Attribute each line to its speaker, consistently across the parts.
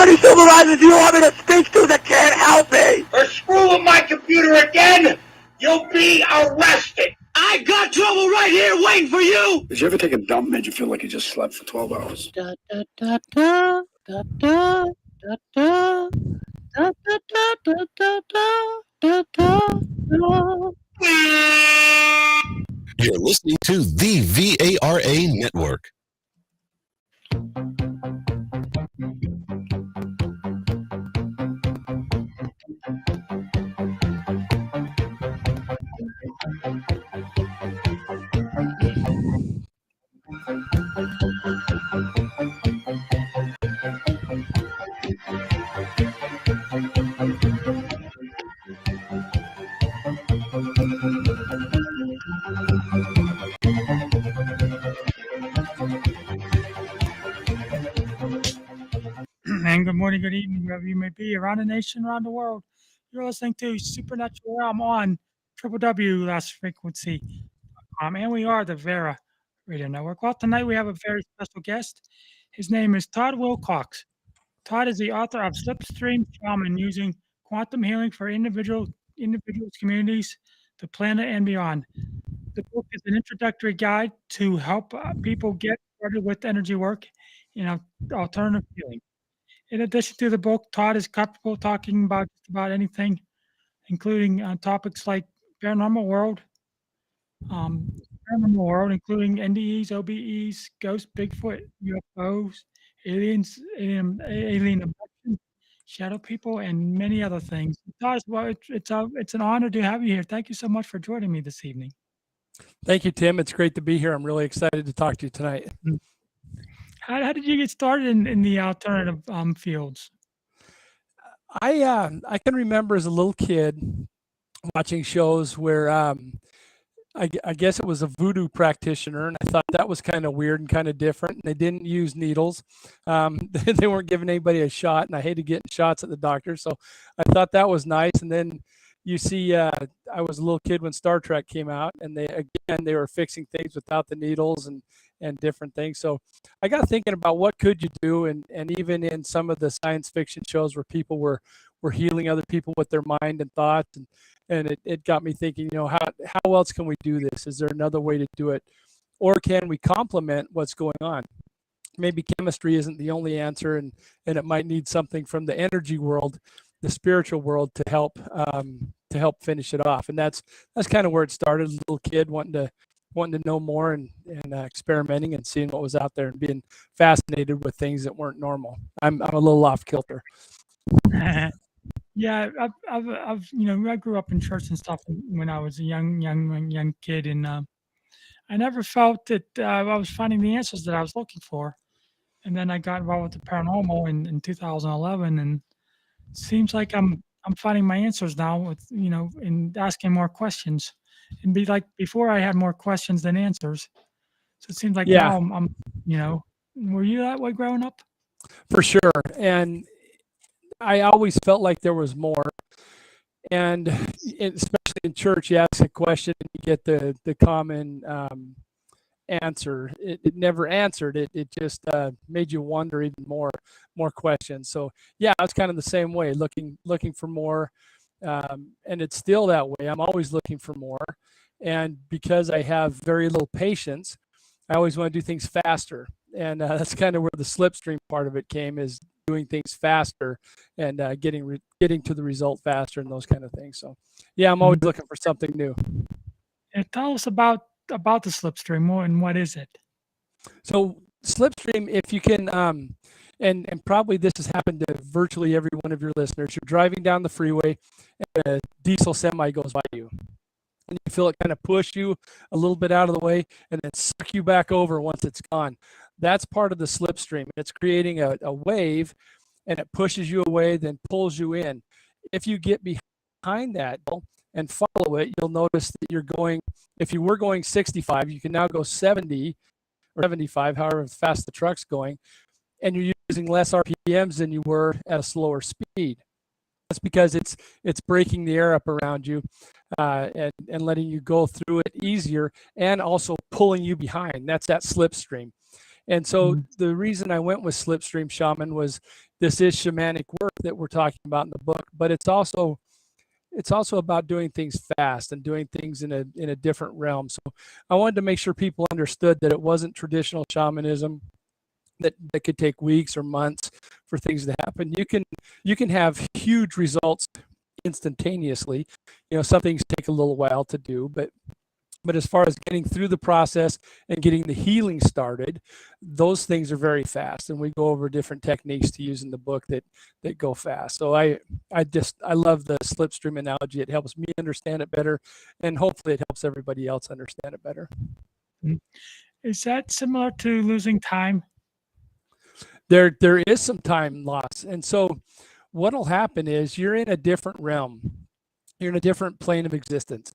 Speaker 1: any supervisors you want me to speak to that can't help me?
Speaker 2: Or screw with my computer again, you'll be arrested.
Speaker 1: I got trouble right here waiting for you!
Speaker 3: Did you ever take a dump made you feel like you just slept for 12 hours?
Speaker 4: Da, da, da, da, da, da, da, da, da, da, da, da, da, da, da.
Speaker 5: You're listening to the VARA Network.
Speaker 6: And good morning, good evening, wherever you may be around the nation, around the world. You're listening to Supernatural Realm on www Last Frequency. And we are the Vera Radio Network. Well, tonight we have a very special guest. His name is Todd Wilcox. Todd is the author of Slipstream Shaman, using quantum healing for individuals, communities, the planet, and beyond. The book is an introductory guide to help people get started with energy work and alternative healing. In addition to the book, Todd is comfortable talking about just about anything, including topics like paranormal world, including NDEs, OBEs, ghosts, Bigfoot, UFOs, aliens, alien abduction, shadow people, and many other things. Todd, well, it's an honor to have you here. Thank you so much for joining me this evening.
Speaker 7: Thank you, Tim. It's great to be here. I'm really excited to talk to you tonight.
Speaker 6: How did you get started in the alternative fields?
Speaker 7: I can remember as a little kid watching shows where I guess it was a voodoo practitioner, and I thought that was kind of weird and kind of different. And they didn't use needles. They weren't giving anybody a shot, and I hated getting shots at the doctor. So I thought that was nice. And then you see, I was a little kid when Star Trek came out, and they were fixing things without the needles and different things. So I got thinking about what could you do, and even in some of the science fiction shows where people were healing other people with their mind and thoughts, and it got me thinking, how else can we do this? Is there another way to do it, or can we complement what's going on? Maybe chemistry isn't the only answer, and it might need something from the energy world, the spiritual world, to help finish it off. And that's kind of where it started. A little kid wanting to know more and experimenting and seeing what was out there and being fascinated with things that weren't normal. I'm a little off kilter.
Speaker 6: Yeah, I grew up in church and stuff when I was a young kid, and I never felt that I was finding the answers that I was looking for. And then I got involved with the paranormal in 2011, and it seems like I'm finding my answers now with and asking more questions. And be like before, I had more questions than answers. So it seems like now I'm were you that way growing up?
Speaker 7: For sure. And I always felt like there was more. And especially in church, you ask a question and you get the common answer. It never answered. It just made you wonder even more questions. So yeah, I was kind of the same way, looking for more. And it's still that way. I'm always looking for more. And because I have very little patience, I always want to do things faster. And that's kind of where the slipstream part of it came, is doing things faster and getting to the result faster and those kind of things. So yeah, I'm always looking for something new.
Speaker 6: And tell us about the slipstream more, and what is it?
Speaker 7: So slipstream, if you can, and probably this has happened to virtually every one of your listeners. You're driving down the freeway and a diesel semi goes by you. And you feel it kind of push you a little bit out of the way and then suck you back over once it's gone. That's part of the slipstream. It's creating a wave, and it pushes you away, then pulls you in. If you get behind that and follow it, you'll notice that you're going, if you were going 65, you can now go 70 or 75, however fast the truck's going, and you're using less RPMs than you were at a slower speed. That's because it's breaking the air up around you and letting you go through it easier, and also pulling you behind. That's that slipstream. And so the reason I went with Slipstream Shaman was this is shamanic work that we're talking about in the book, but it's also about doing things fast and doing things in a different realm. So I wanted to make sure people understood that it wasn't traditional shamanism that could take weeks or months for things to happen. You can have huge results instantaneously. Some things take a little while to do, but as far as getting through the process and getting the healing started, those things are very fast. And we go over different techniques to use in the book that go fast. So I love the slipstream analogy. It helps me understand it better, and hopefully it helps everybody else understand it better.
Speaker 6: Is that similar to losing time?
Speaker 7: There is some time loss. And so what'll happen is you're in a different realm. You're in a different plane of existence.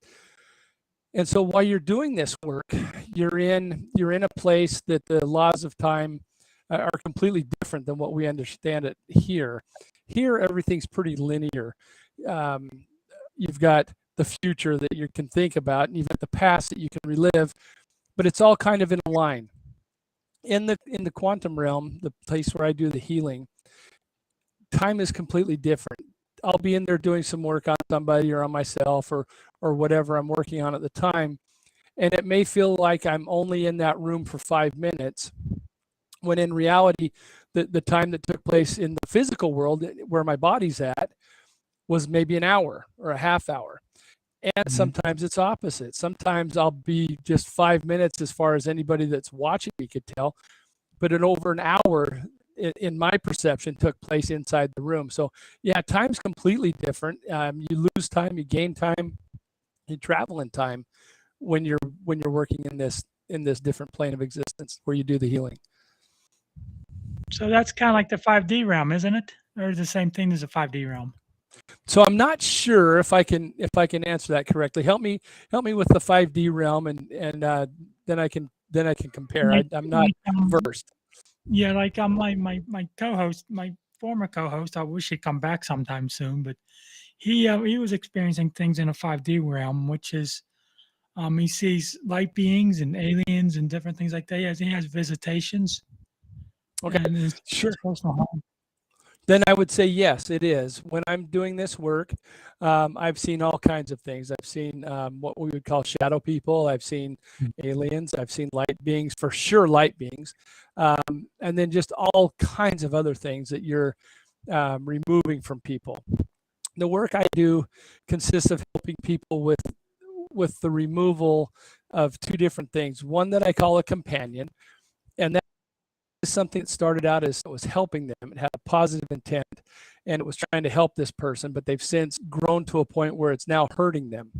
Speaker 7: And so while you're doing this work, you're in a place that the laws of time are completely different than what we understand it here. Here, everything's pretty linear. You've got the future that you can think about, and you've got the past that you can relive, but it's all kind of in a line. In the quantum realm, the place where I do the healing, time is completely different. I'll be in there doing some work on somebody or on myself or whatever I'm working on at the time. And it may feel like I'm only in that room for 5 minutes, when in reality, the time that took place in the physical world where my body's at was maybe an hour or a half hour. And sometimes it's opposite. Sometimes I'll be just 5 minutes as far as anybody that's watching me could tell, but in over an hour, in my perception, took place inside the room. So yeah, time's completely different. You lose time, you gain time, you travel in time when you're working in this different plane of existence where you do the healing.
Speaker 6: So that's kind of like the 5D realm, isn't it? Or the same thing as the 5D realm?
Speaker 7: So I'm not sure if I can answer that correctly. Help me with the 5D realm, and then I can compare. I'm not versed.
Speaker 6: Yeah, like my co-host, my former co-host, I wish he'd come back sometime soon, but he was experiencing things in a 5D realm, which is he sees light beings and aliens and different things like that. He has visitations.
Speaker 7: Okay,
Speaker 6: sure. Personal home.
Speaker 7: Then I would say yes, it is. When I'm doing this work, I've seen all kinds of things. I've seen what we would call shadow people. I've seen aliens. I've seen light beings, for sure, light beings. And then just all kinds of other things that you're removing from people. The work I do consists of helping people with the removal of two different things. One that I call a companion, and that is something that started out as it was helping them. It had a positive intent, and it was trying to help this person, but they've since grown to a point where it's now hurting them.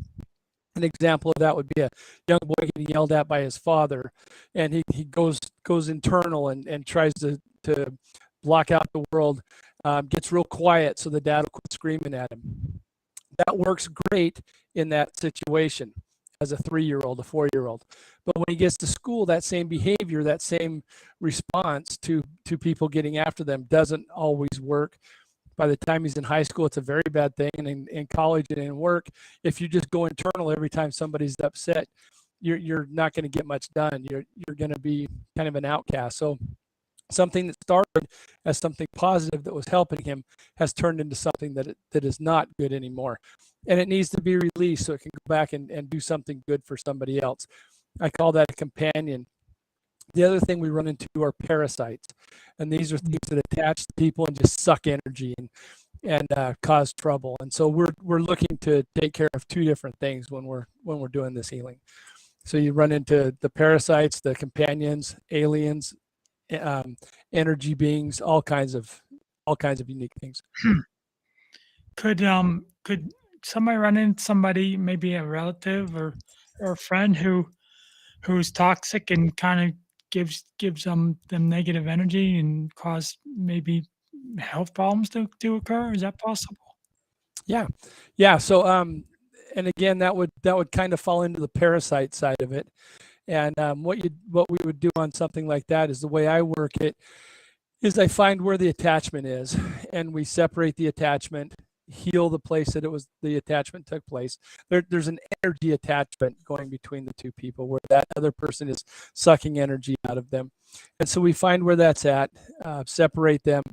Speaker 7: An example of that would be a young boy getting yelled at by his father, and he goes internal and tries to block out the world, gets real quiet so the dad will quit screaming at him. That works great in that situation as a 3-year-old, a 4-year-old. But when he gets to school, that same behavior, that same response to people getting after them doesn't always work. By the time he's in high school, it's a very bad thing. And in college and in work, if you just go internal every time somebody's upset, you're not going to get much done. You're going to be kind of an outcast. So something that started as something positive that was helping him has turned into something that is not good anymore. And it needs to be released so it can go back and do something good for somebody else. I call that a companion. The other thing we run into are parasites. And these are things that attach to people and just suck energy and cause trouble. And so we're looking to take care of two different things when we're doing this healing. So you run into the parasites, the companions, aliens, energy beings, all kinds of unique things.
Speaker 6: Could somebody run into somebody, maybe a relative or a friend who's toxic and kind of gives them negative energy and cause maybe health problems to occur? Is that possible?
Speaker 7: Yeah. So and again, that would kind of fall into the parasite side of it. And what we would do on something like that is, the way I work it is I find where the attachment is, and we separate the attachment, heal the place that the attachment took place. There's an energy attachment going between the two people where that other person is sucking energy out of them. And so we find where that's at, separate them,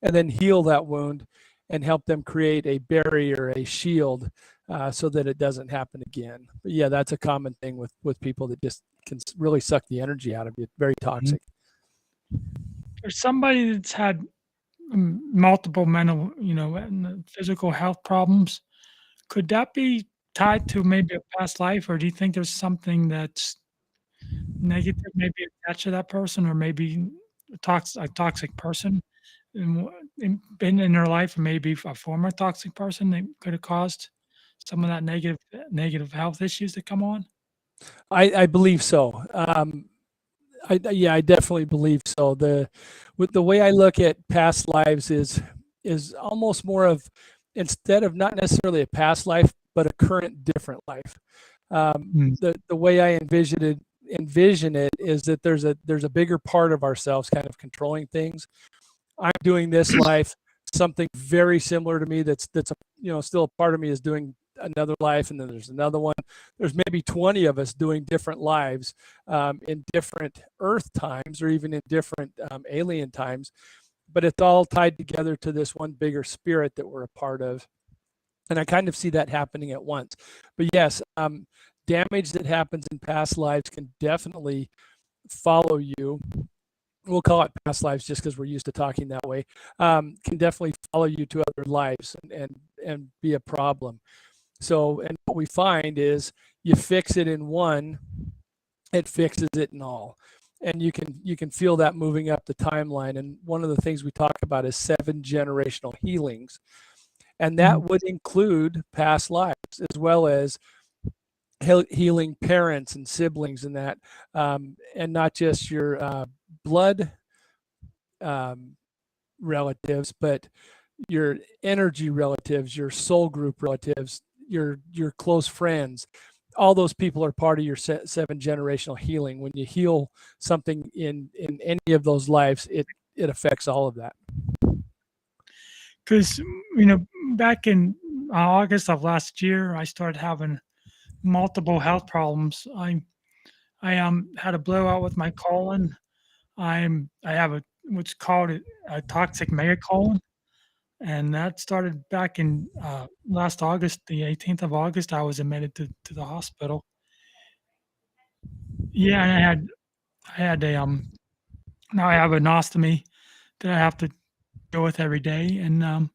Speaker 7: and then heal that wound and help them create a barrier, a shield, so that it doesn't happen again. But yeah, that's a common thing with people that just can really suck the energy out of you. Very toxic.
Speaker 6: For somebody that's had multiple mental, and physical health problems, could that be tied to maybe a past life, or do you think there's something that's negative maybe attached to that person, or maybe a toxic person been in their life, or maybe a former toxic person that could have caused some of that negative health issues that come on?
Speaker 7: I believe so. I definitely believe so. With the way I look at past lives is almost more of, instead of not necessarily a past life, but a current different life. The way I envision it is that there's a bigger part of ourselves kind of controlling things. I'm doing this life, something very similar to me that's still a part of me is doing another life, and then there's another one. There's maybe 20 of us doing different lives in different Earth times, or even in different alien times, but it's all tied together to this one bigger spirit that we're a part of. And I kind of see that happening at once. But yes, damage that happens in past lives can definitely follow you. We'll call it past lives just because we're used to talking that way. Can definitely follow you to other lives and be a problem. So, and what we find is you fix it in one, it fixes it in all. And you can feel that moving up the timeline. And one of the things we talk about is 7 generational healings. And that would include past lives, as well as healing parents and siblings and that, and not just your blood relatives, but your energy relatives, your soul group relatives, your close friends. All those people are part of your 7 generational healing. When you heal something in any of those lives, it affects all of that.
Speaker 6: Because back in August of last year, I started having multiple health problems. I had a blowout with my colon. I have what's called a toxic megacolon, and that started back in last August, the 18th of August. I was admitted to the hospital. Yeah, and I had a now I have an ostomy that I have to deal with every day, and I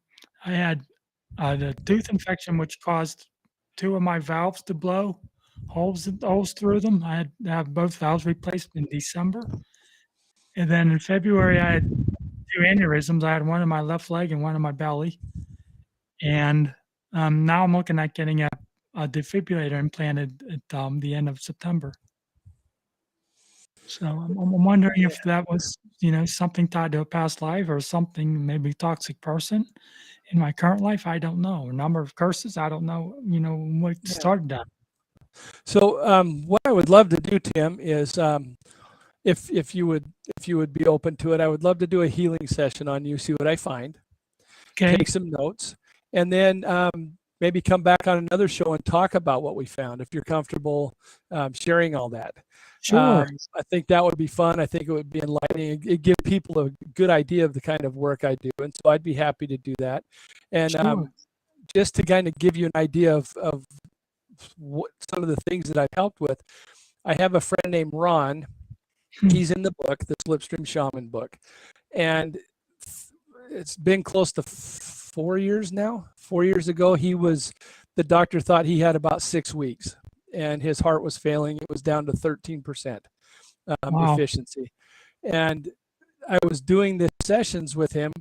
Speaker 6: had the tooth infection, which caused 2 of my valves to blow holes through them. I had to have both valves replaced in December, and then in February I had 2 aneurysms. I had one in my left leg and one in my belly, and now I'm looking at getting a defibrillator implanted at the end of September. So I'm wondering if that was, something tied to a past life, or something, maybe toxic person in my current life. I don't know. A number of curses. I don't know, what started that.
Speaker 7: So what I would love to do, Tim, is if you would be open to it, I would love to do a healing session on you, see what I find,
Speaker 6: Okay.
Speaker 7: take some notes, and then maybe come back on another show and talk about what we found, if you're comfortable sharing all that.
Speaker 6: Sure.
Speaker 7: I think that would be fun. I think it would be enlightening. It'd give people a good idea of the kind of work I do. And so I'd be happy to do that. And
Speaker 6: Sure.
Speaker 7: just to kind of give you an idea of what some of the things that I've helped with, I have a friend named Ron. He's in the book, the Slipstream Shaman book. And it's been close to 4 years now. 4 years ago, the doctor thought he had about 6 weeks, and his heart was failing. It was down to 13%
Speaker 6: Wow.
Speaker 7: efficiency. And I was doing the sessions with him,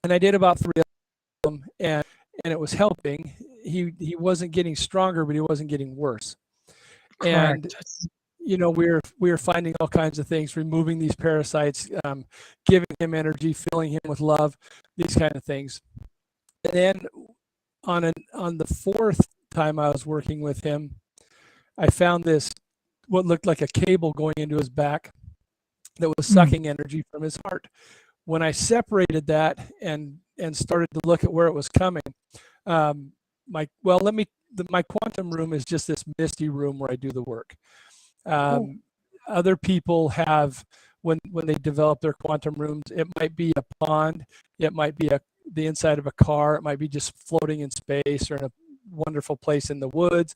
Speaker 7: and I did about 3 of them, and it was helping. He wasn't getting stronger, but he wasn't getting worse. And
Speaker 6: Correct.
Speaker 7: we were finding all kinds of things, removing these parasites, giving him energy, filling him with love, these kind of things. And then on the 4th time I was working with him, I found what looked like a cable going into his back that was sucking energy from his heart. When I separated that and started to look at where it was coming, my quantum room is just this misty room where I do the work. Other people have when they develop their quantum rooms. It might be a pond, it might be the inside of a car, it might be just floating in space or in a wonderful place in the woods.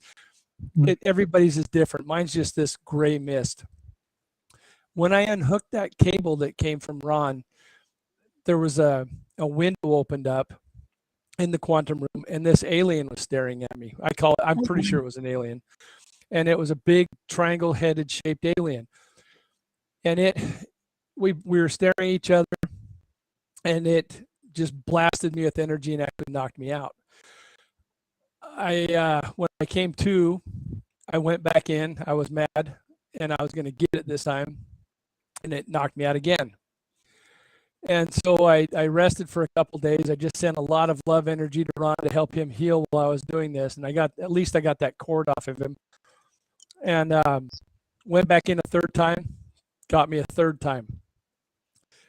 Speaker 7: Everybody's is different. Mine's just this gray mist. When I unhooked that cable that came from Ron, there was a window opened up in the quantum room, and this alien was staring at me. I'm pretty sure it was an alien, and it was a big triangle-headed shaped alien. And we were staring at each other, and it just blasted me with energy and actually knocked me out. When I came to, I went back in. I was mad, and I was going to get it this time, and it knocked me out again. And so I rested for a couple days. I just sent a lot of love energy to Ron to help him heal while I was doing this, and I got that cord off of him. And went back in a third time, got me a third time.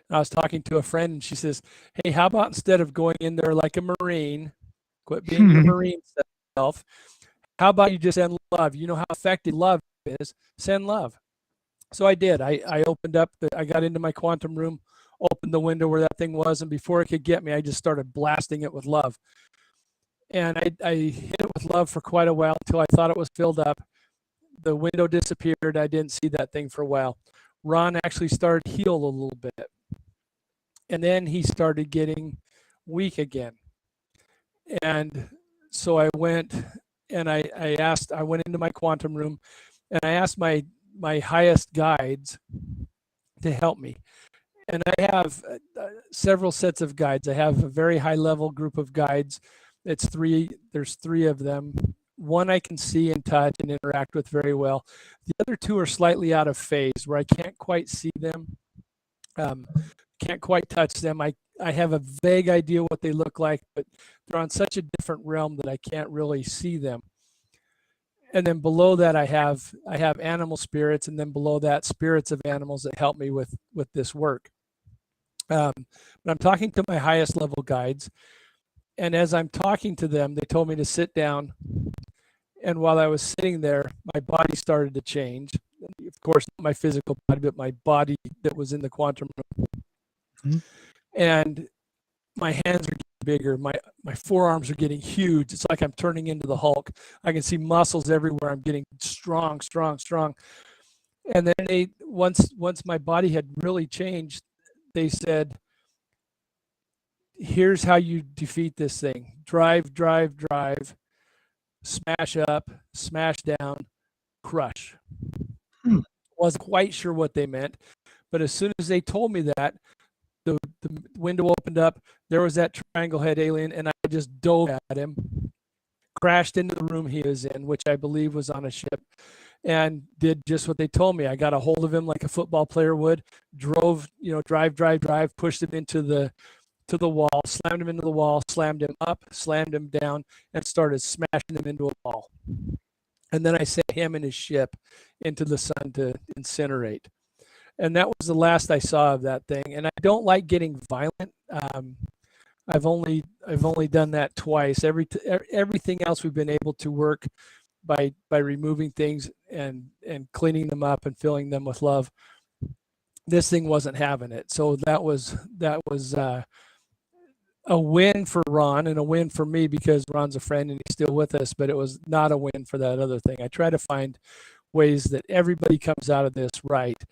Speaker 7: And I was talking to a friend, and she says, "Hey, how about instead of going in there like a Marine, quit being your Marine self, how about you just send love? You know how effective love is. Send love." So I did. I opened up, I got into my quantum room, opened the window where that thing was, and before it could get me, I just started blasting it with love. And I hit it with love for quite a while until I thought it was filled up. The window disappeared. I didn't see that thing for a while. Ron actually started to heal a little bit. And then he started getting weak again. And so I went and I went into my quantum room, and I asked my highest guides to help me. And I have several sets of guides. I have a very high level group of guides. There's three of them. One I can see and touch and interact with very well. The other two are slightly out of phase where I can't quite see them, can't quite touch them. I have a vague idea what they look like, but they're on such a different realm that I can't really see them. And then below that, I have animal spirits, and then below that, spirits of animals that help me with this work. But I'm talking to my highest level guides, and as I'm talking to them, they told me to sit down. And while I was sitting there, my body started to change. Of course, not my physical body, but my body that was in the quantum room. Mm-hmm. And my hands are getting bigger. My forearms are getting huge. It's like I'm turning into the Hulk. I can see muscles everywhere. I'm getting strong. And then once my body had really changed, they said, "Here's how you defeat this thing. Drive, smash up, smash down, crush." Wasn't quite sure what they meant, but as soon as they told me that, the window opened up, there was that triangle head alien, and I just dove at him, crashed into the room he was in, which I believe was on a ship, and did just what they told me. I got a hold of him like a football player would, drive, pushed him into the wall, slammed him into the wall, slammed him up, slammed him down, and started smashing him into a wall. And then I sent him and his ship into the sun to incinerate. And that was the last I saw of that thing. And I don't like getting violent. I've only done that twice. Everything else we've been able to work by removing things and cleaning them up and filling them with love. This thing wasn't having it. So that was a win for Ron and a win for me because Ron's a friend and he's still with us, but it was not a win for that other thing. I try to find ways that everybody comes out of this right,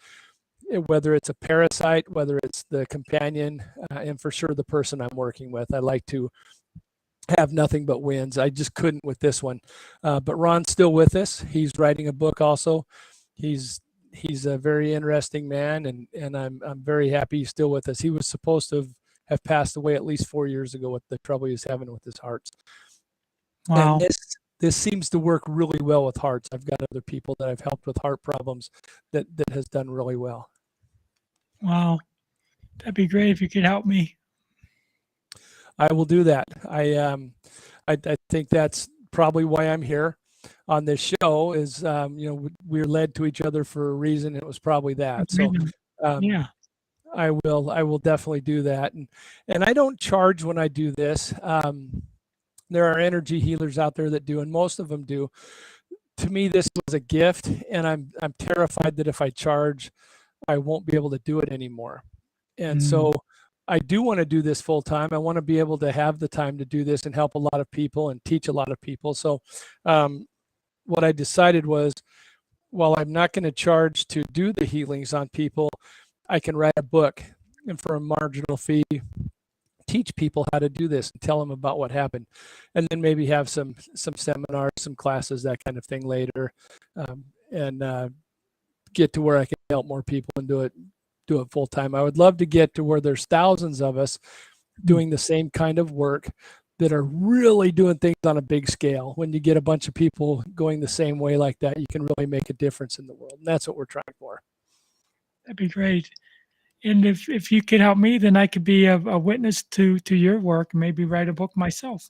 Speaker 7: whether it's a parasite, whether it's the companion, and for sure the person I'm working with. I like to have nothing but wins. I just couldn't with this one. But Ron's still with us. He's writing a book also. He's a very interesting man, and I'm very happy he's still with us. He was supposed to have passed away at least 4 years ago with the trouble he was having with his hearts.
Speaker 6: Wow.
Speaker 7: And this seems to work really well with hearts. I've got other people that I've helped with heart problems that has done really well.
Speaker 6: Wow. That'd be great if you could help me.
Speaker 7: I will do that. I think that's probably why I'm here on this show is, we're led to each other for a reason. It was probably that. So,
Speaker 6: yeah.
Speaker 7: I will definitely do that. And I don't charge when I do this. There are energy healers out there that do, and most of them do. To me, this was a gift, and I'm terrified that if I charge, I won't be able to do it anymore. And so I do want to do this full time. I want to be able to have the time to do this and help a lot of people and teach a lot of people. So what I decided was, while I'm not going to charge to do the healings on people, I can write a book and for a marginal fee, teach people how to do this and tell them about what happened, and then maybe have some seminars, some classes, that kind of thing later, and get to where I can help more people and do it full time. I would love to get to where there's thousands of us doing the same kind of work that are really doing things on a big scale. When you get a bunch of people going the same way like that, you can really make a difference in the world. And that's what we're trying for.
Speaker 6: That'd be great. And if you could help me, then I could be a witness to your work, and maybe write a book myself.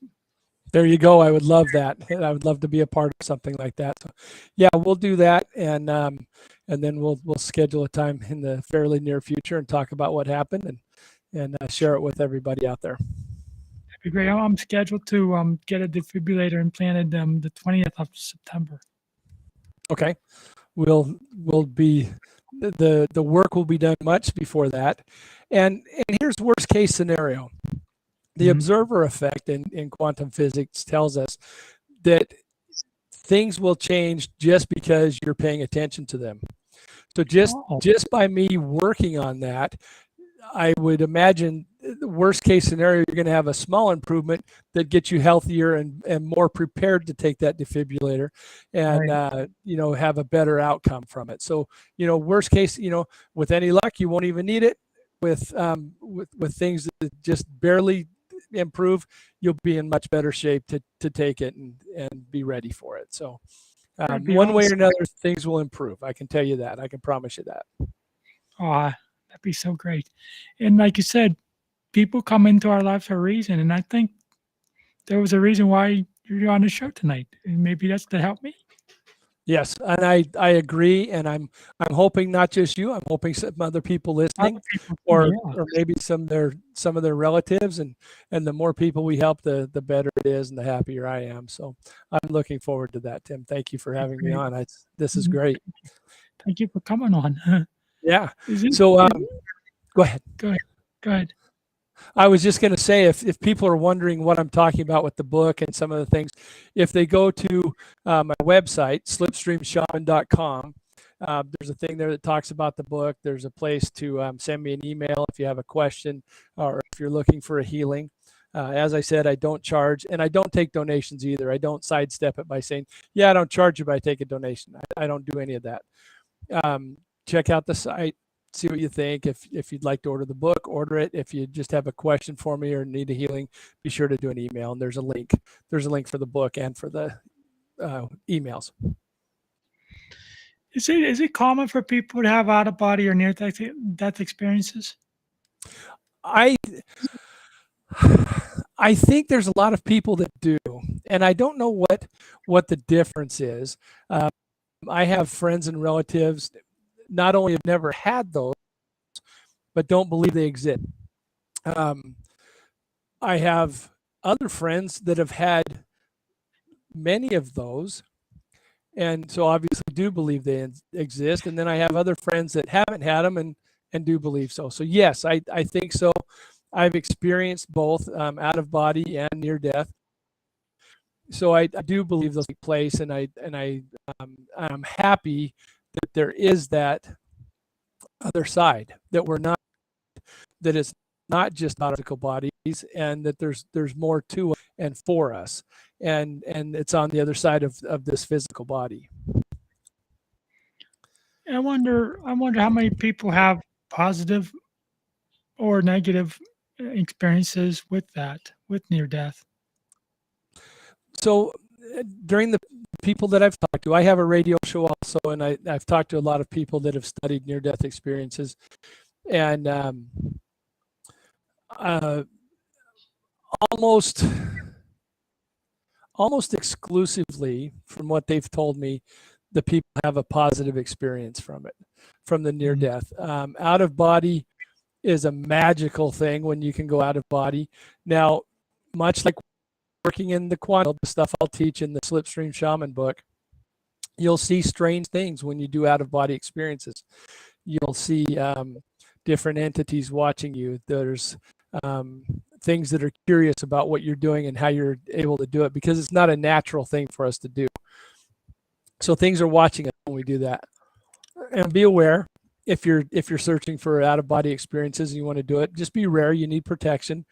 Speaker 7: There you go. I would love that. I would love to be a part of something like that. So yeah, we'll do that. And then we'll schedule a time in the fairly near future and talk about what happened and share it with everybody out there.
Speaker 6: That'd be great. I'm scheduled to get a defibrillator implanted the 20th of September.
Speaker 7: Okay. We'll be, the work will be done much before that. And here's worst case scenario. The observer effect in quantum physics tells us that things will change just because you're paying attention to them. So just by me working on that, I would imagine the worst case scenario, you're going to have a small improvement that gets you healthier and more prepared to take that defibrillator and, right. Have a better outcome from it. So, worst case, with any luck, you won't even need it. With things that just barely improve, you'll be in much better shape to take it and be ready for it. So one way or another, things will improve. I can tell you that. I can promise you that.
Speaker 6: Oh, that'd be so great. And like you said, people come into our lives for a reason. And I think there was a reason why you're on the show tonight. And maybe that's to help me. Yes,
Speaker 7: and I agree, and I'm hoping not just you. I'm hoping some other people listening, or maybe some of their relatives, and the more people we help, the better it is, and the happier I am. So I'm looking forward to that, Tim. Thank you for having me on. This is great.
Speaker 6: Thank you for coming on.
Speaker 7: Yeah. So go ahead.
Speaker 6: Go ahead.
Speaker 7: I was just going to say, if people are wondering what I'm talking about with the book and some of the things, if they go to my website, slipstreamshaman.com, there's a thing there that talks about the book. There's a place to send me an email if you have a question or if you're looking for a healing. As I said, I don't charge, and I don't take donations either. I don't sidestep it by saying, yeah, I don't charge you, but I take a donation. I don't do any of that. Check out the site. See what you think. If you'd like to order the book, order it. If you just have a question for me or need a healing, be sure to do an email. And there's a link. There's a link for the book and for the emails.
Speaker 6: Is it common for people to have out of body or near death experiences?
Speaker 7: I think there's a lot of people that do, and I don't know what the difference is. I have friends and relatives not only have never had those, but don't believe they exist. I have other friends that have had many of those, and so obviously do believe they exist. And then I have other friends that haven't had them and do believe so. So yes, I think so. I've experienced both out of body and near death. So I do believe those take place, and I'm happy that there is that other side, that it's not just physical bodies, and that there's more to it and for us, and it's on the other side of this physical body.
Speaker 6: I wonder how many people have positive or negative experiences with near death.
Speaker 7: So during the people that I've talked to, I have a radio show also, and I've talked to a lot of people that have studied near-death experiences, and almost exclusively, from what they've told me, the people have a positive experience from it, from the near-death. Out of body is a magical thing when you can go out of body. Now, much like working in the quantum, the stuff I'll teach in the Slipstream Shaman book, you'll see strange things when you do out-of-body experiences. you'll see different entities watching you. There's things that are curious about what you're doing and how you're able to do it, because it's not a natural thing for us to do. So things are watching us when we do that. And be aware, if you're searching for out-of-body experiences and you want to do it, just be aware. You need protection.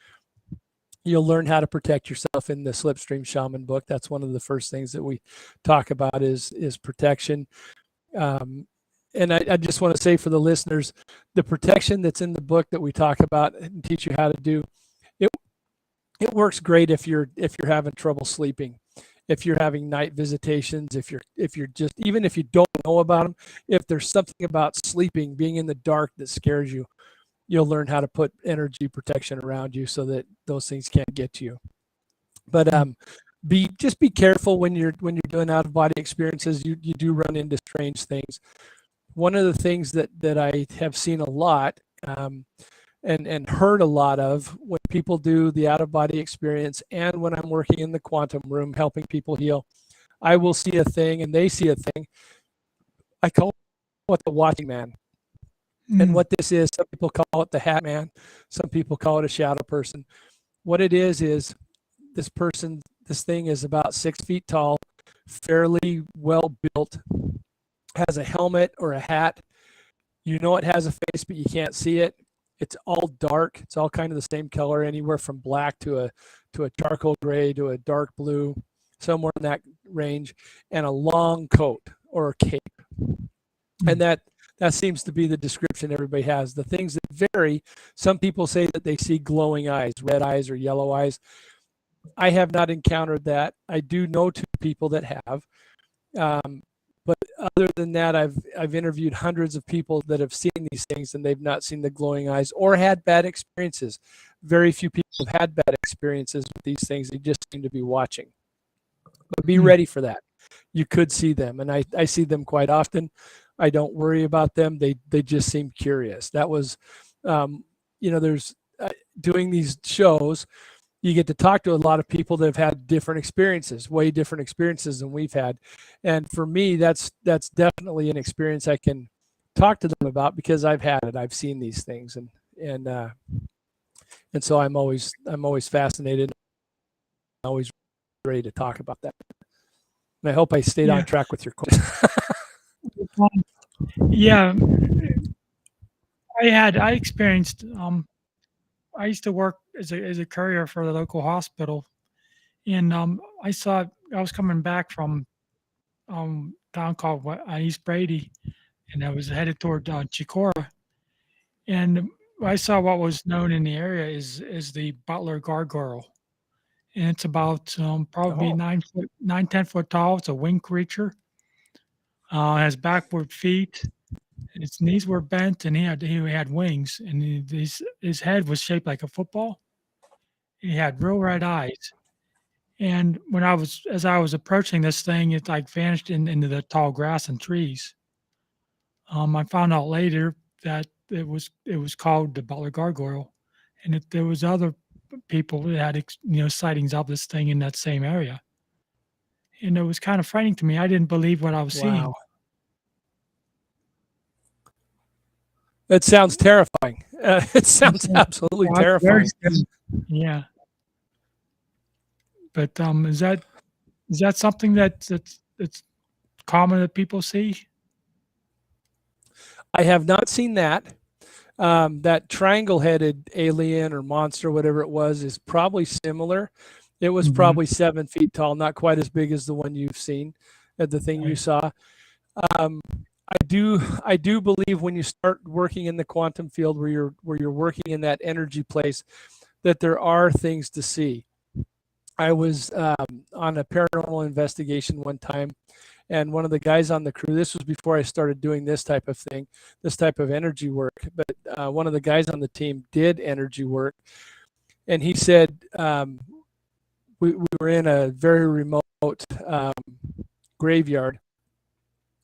Speaker 7: You'll learn how to protect yourself in the Slipstream Shaman book. That's one of the first things that we talk about is protection. And I just want to say for the listeners, the protection that's in the book that we talk about and teach you how to do, it works great if you're having trouble sleeping, if you're having night visitations, if you're just, even if you don't know about them, if there's something about sleeping, being in the dark that scares you, you'll learn how to put energy protection around you so that those things can't get to you. But just be careful when you're doing out of body experiences. You do run into strange things. One of the things that I have seen a lot and heard a lot of when people do the out of body experience, and when I'm working in the quantum room helping people heal, I will see a thing and they see a thing. I call it the watching man. And what this is, some people call it the hat man, some people call it a shadow person. What it is this thing is about 6 feet tall, fairly well built, has a helmet or a hat. You know it has a face, but you can't see it. It's all dark. It's all kind of the same color, anywhere from black to a charcoal gray to a dark blue, somewhere in that range, and a long coat or a cape. And that seems to be the description everybody has. The things that vary, some people say that they see glowing eyes, red eyes or yellow eyes. I have not encountered that. I do know 2 people that have. But other than that, I've interviewed hundreds of people that have seen these things and they've not seen the glowing eyes or had bad experiences. Very few people have had bad experiences with these things. They just seem to be watching. But be ready for that. You could see them, and I see them quite often. I don't worry about them. They just seem curious. That was, there's doing these shows, you get to talk to a lot of people that have had different experiences, way different experiences than we've had. And for me, that's definitely an experience I can talk to them about because I've had it. I've seen these things, and so I'm always fascinated, always ready to talk about that. And I hope I stayed on track with your question.
Speaker 6: Yeah, I experienced. I used to work as a courier for the local hospital, and I was coming back from town called East Brady, and I was headed toward Chicora, and I saw what was known in the area is the Butler Gargoyle, and it's about probably 10 foot tall. It's a winged creature. Has backward feet. Its knees were bent, and he had wings, and his head was shaped like a football. He had real red eyes, and as I was approaching this thing, it like vanished into the tall grass and trees. I found out later that it was called the Butler Gargoyle, and there was other people that had sightings of this thing in that same area, and it was kind of frightening to me. I didn't believe what I was seeing.
Speaker 7: That sounds terrifying. It sounds absolutely terrifying.
Speaker 6: Yeah. But is that something that's common that people see?
Speaker 7: I have not seen that. That triangle-headed alien or monster, whatever it was, is probably similar. It was probably 7 feet tall, not quite as big as the one you've seen, the thing you saw. I do believe when you start working in the quantum field where you're working in that energy place, that there are things to see. I was on a paranormal investigation one time, and one of the guys on the crew, this was before I started doing this type of thing, this type of energy work, but one of the guys on the team did energy work, and he said we were in a very remote graveyard.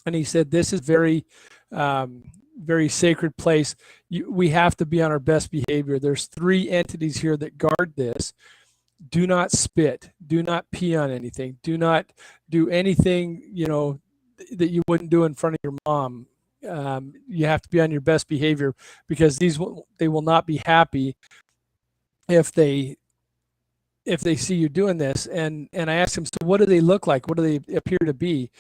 Speaker 7: And he said, this is very, very sacred place. We have to be on our best behavior. There's 3 entities here that guard this. Do not spit. Do not pee on anything. Do not do anything, that you wouldn't do in front of your mom. You have to be on your best behavior, because they will not be happy if they see you doing this. And I asked him, so what do they look like? What do they appear to be?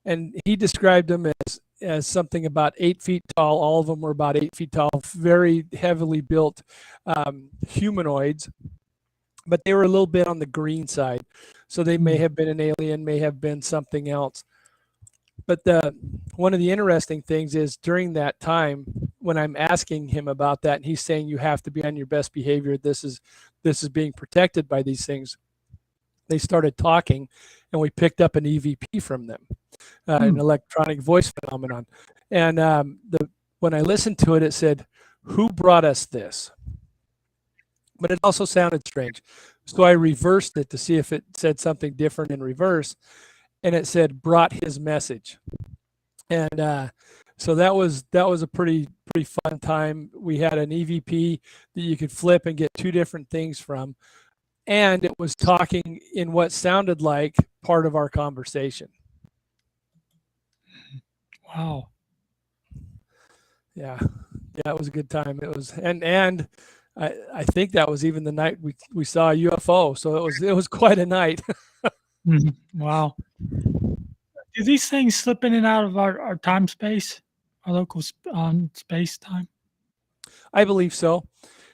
Speaker 7: And he described them as something about 8 feet tall. All of them were about 8 feet tall, very heavily built humanoids, but they were a little bit on the green side. So they may have been an alien, may have been something else. But one of the interesting things is, during that time when I'm asking him about that, and he's saying you have to be on your best behavior, this is being protected by these things, they started talking, and we picked up an EVP from them, an electronic voice phenomenon. And when I listened to it, it said, "Who brought us this?" But it also sounded strange. So I reversed it to see if it said something different in reverse. And it said, "Brought his message." And so that was a pretty fun time. We had an EVP that you could flip and get 2 different things from. And it was talking in what sounded like part of our conversation.
Speaker 6: Wow.
Speaker 7: Yeah, it was a good time. It was, and I think that was even the night we saw a UFO. So it was quite a night.
Speaker 6: Wow. Do these things slip in and out of our time space, our local space time?
Speaker 7: I believe so,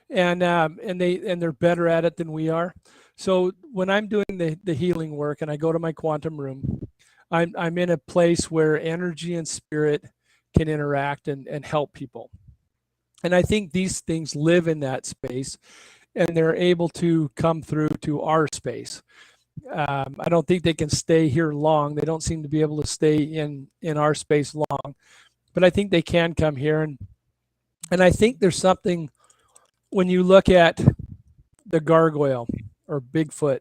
Speaker 7: and they're better at it than we are. So when I'm doing the healing work and I go to my quantum room, I'm in a place where energy and spirit can interact and help people. And I think these things live in that space, and they're able to come through to our space. I don't think they can stay here long. They don't seem to be able to stay in our space long, but I think they can come here. And I think there's something, when you look at the gargoyle or Bigfoot,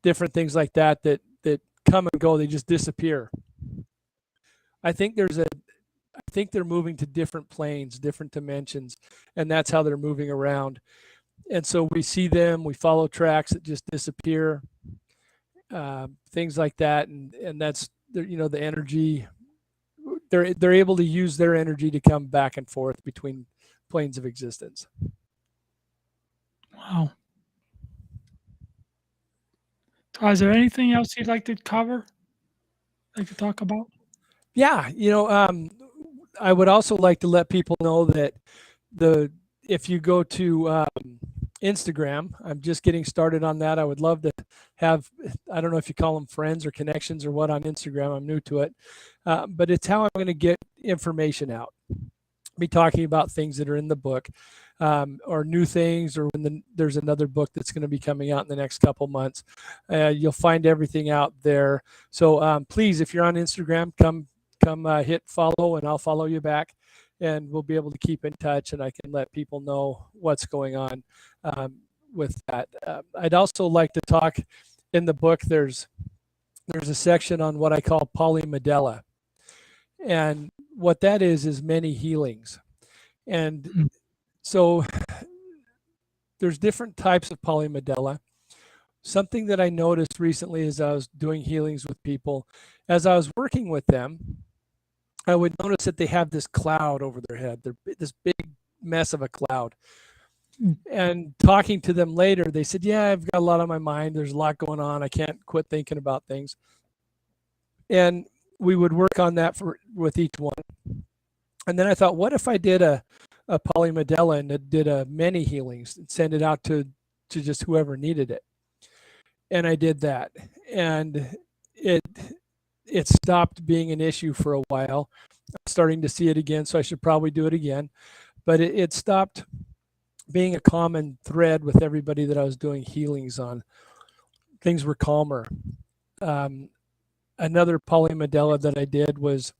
Speaker 7: different things like that come and go, they just disappear. I think they're moving to different planes, different dimensions, and that's how they're moving around. And so we see them, we follow tracks that just disappear. Things like that, and that's the energy. They're able to use their energy to come back and forth between planes of existence.
Speaker 6: Wow. Is there anything else you'd like to cover, like to talk about?
Speaker 7: Yeah, I would also like to let people know that if you go to Instagram, I'm just getting started on that. I would love to have, I don't know if you call them friends or connections or what on Instagram. I'm new to it, but it's how I'm going to get information out. Be talking about things that are in the book, or new things, or when there's another book that's going to be coming out in the next couple months. You'll find everything out there. So please, if you're on Instagram, come hit follow, and I'll follow you back. And we'll be able to keep in touch, and I can let people know what's going on with that. I'd also like to talk, in the book, there's a section on what I call polymedella. And what that is many healings. And so there's different types of polymedella. Something that I noticed recently as I was doing healings with people, as I was working with them, I would notice that they have this cloud over their head. They're this big mess of a cloud. And talking to them later, they said, "Yeah, I've got a lot on my mind. There's a lot going on. I can't quit thinking about things." And we would work on that with each one. And then I thought, what if I did a polymedella and did a many healings and send it out to just whoever needed it? And I did that. And it stopped being an issue for a while. I'm starting to see it again, so I should probably do it again. But it stopped being a common thread with everybody that I was doing healings on. Things were calmer. Another polymedella that I did was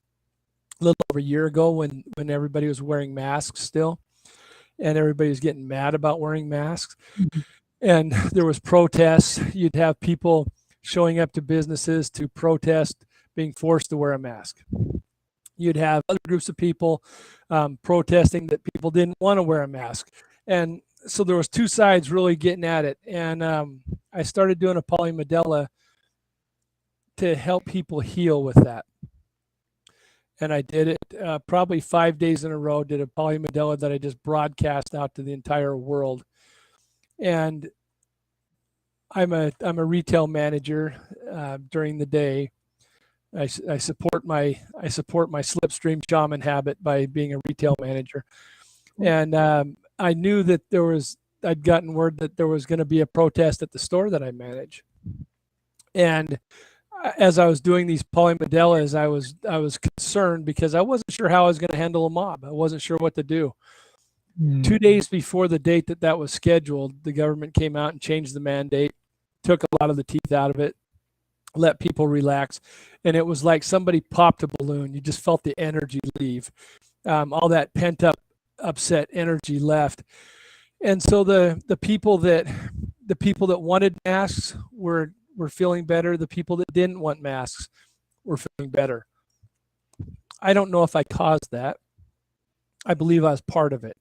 Speaker 7: a little over a year ago when everybody was wearing masks still, and everybody was getting mad about wearing masks. And there was protests. You'd have people showing up to businesses to protest being forced to wear a mask. You'd have other groups of people protesting that people didn't want to wear a mask. And so there was 2 sides really getting at it. And I started doing a polymedella to help people heal with that. and I did it probably 5 days in a row. Did a polymedella that I just broadcast out to the entire world. And I'm a retail manager during the day. I support my slipstream shaman habit by being a retail manager, and I knew that I'd gotten word that there was going to be a protest at the store that I manage, and as I was doing these polymedellas, I was concerned because I wasn't sure how I was going to handle a mob. I wasn't sure what to do. 2 days before the date that was scheduled, the government came out and changed the mandate, took a lot of the teeth out of it, let people relax. And it was like somebody popped a balloon. You just felt the energy leave. All that pent up, upset energy left. And so the people that wanted masks were feeling better. The people that didn't want masks were feeling better. I don't know if I caused that. I believe I was part of it.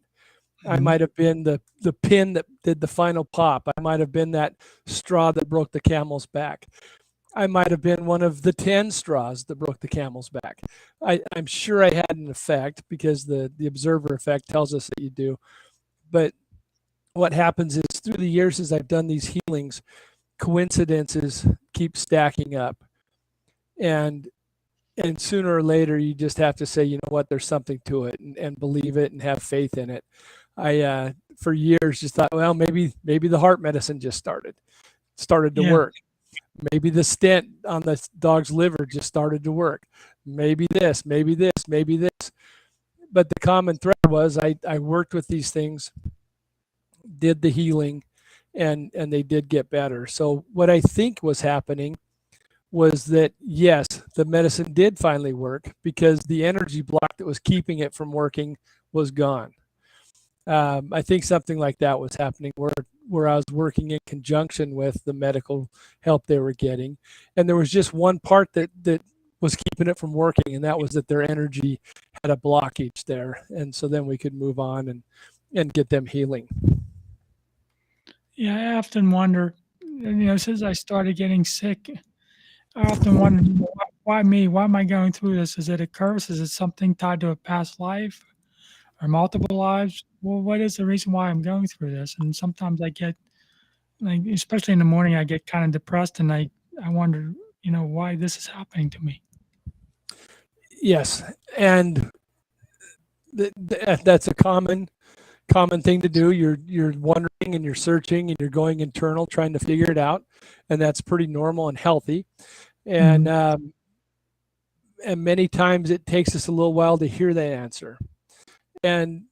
Speaker 7: I might have been the pin that did the final pop. I might have been that straw that broke the camel's back. I might have been one of the 10 straws that broke the camel's back. I'm sure I had an effect because the observer effect tells us that you do. But what happens is through the years as I've done these healings, coincidences keep stacking up. And sooner or later, you just have to say, you know what, there's something to it and believe it and have faith in it. I, for years, just thought, well, maybe the heart medicine just started to work. Maybe the stent on the dog's liver just started to work. Maybe this. But the common thread was I worked with these things, did the healing, and they did get better. So what I think was happening was that, yes, the medicine did finally work because the energy block that was keeping it from working was gone. I think something like that was happening where I was working in conjunction with the medical help they were getting. And there was just one part that was keeping it from working, and that was that their energy had a blockage there. And so then we could move on and get them healing.
Speaker 6: Yeah, I often wonder, since I started getting sick, I often wonder, why me? Why am I going through this? Is it a curse? Is it something tied to a past life or multiple lives? Well, what is the reason why I'm going through this? And sometimes I get, especially in the morning, I get kind of depressed, and I wonder, why this is happening to me.
Speaker 7: Yes, and that's a common thing to do. You're wondering and you're searching and you're going internal, trying to figure it out, and that's pretty normal and healthy. And and many times it takes us a little while to hear that answer. And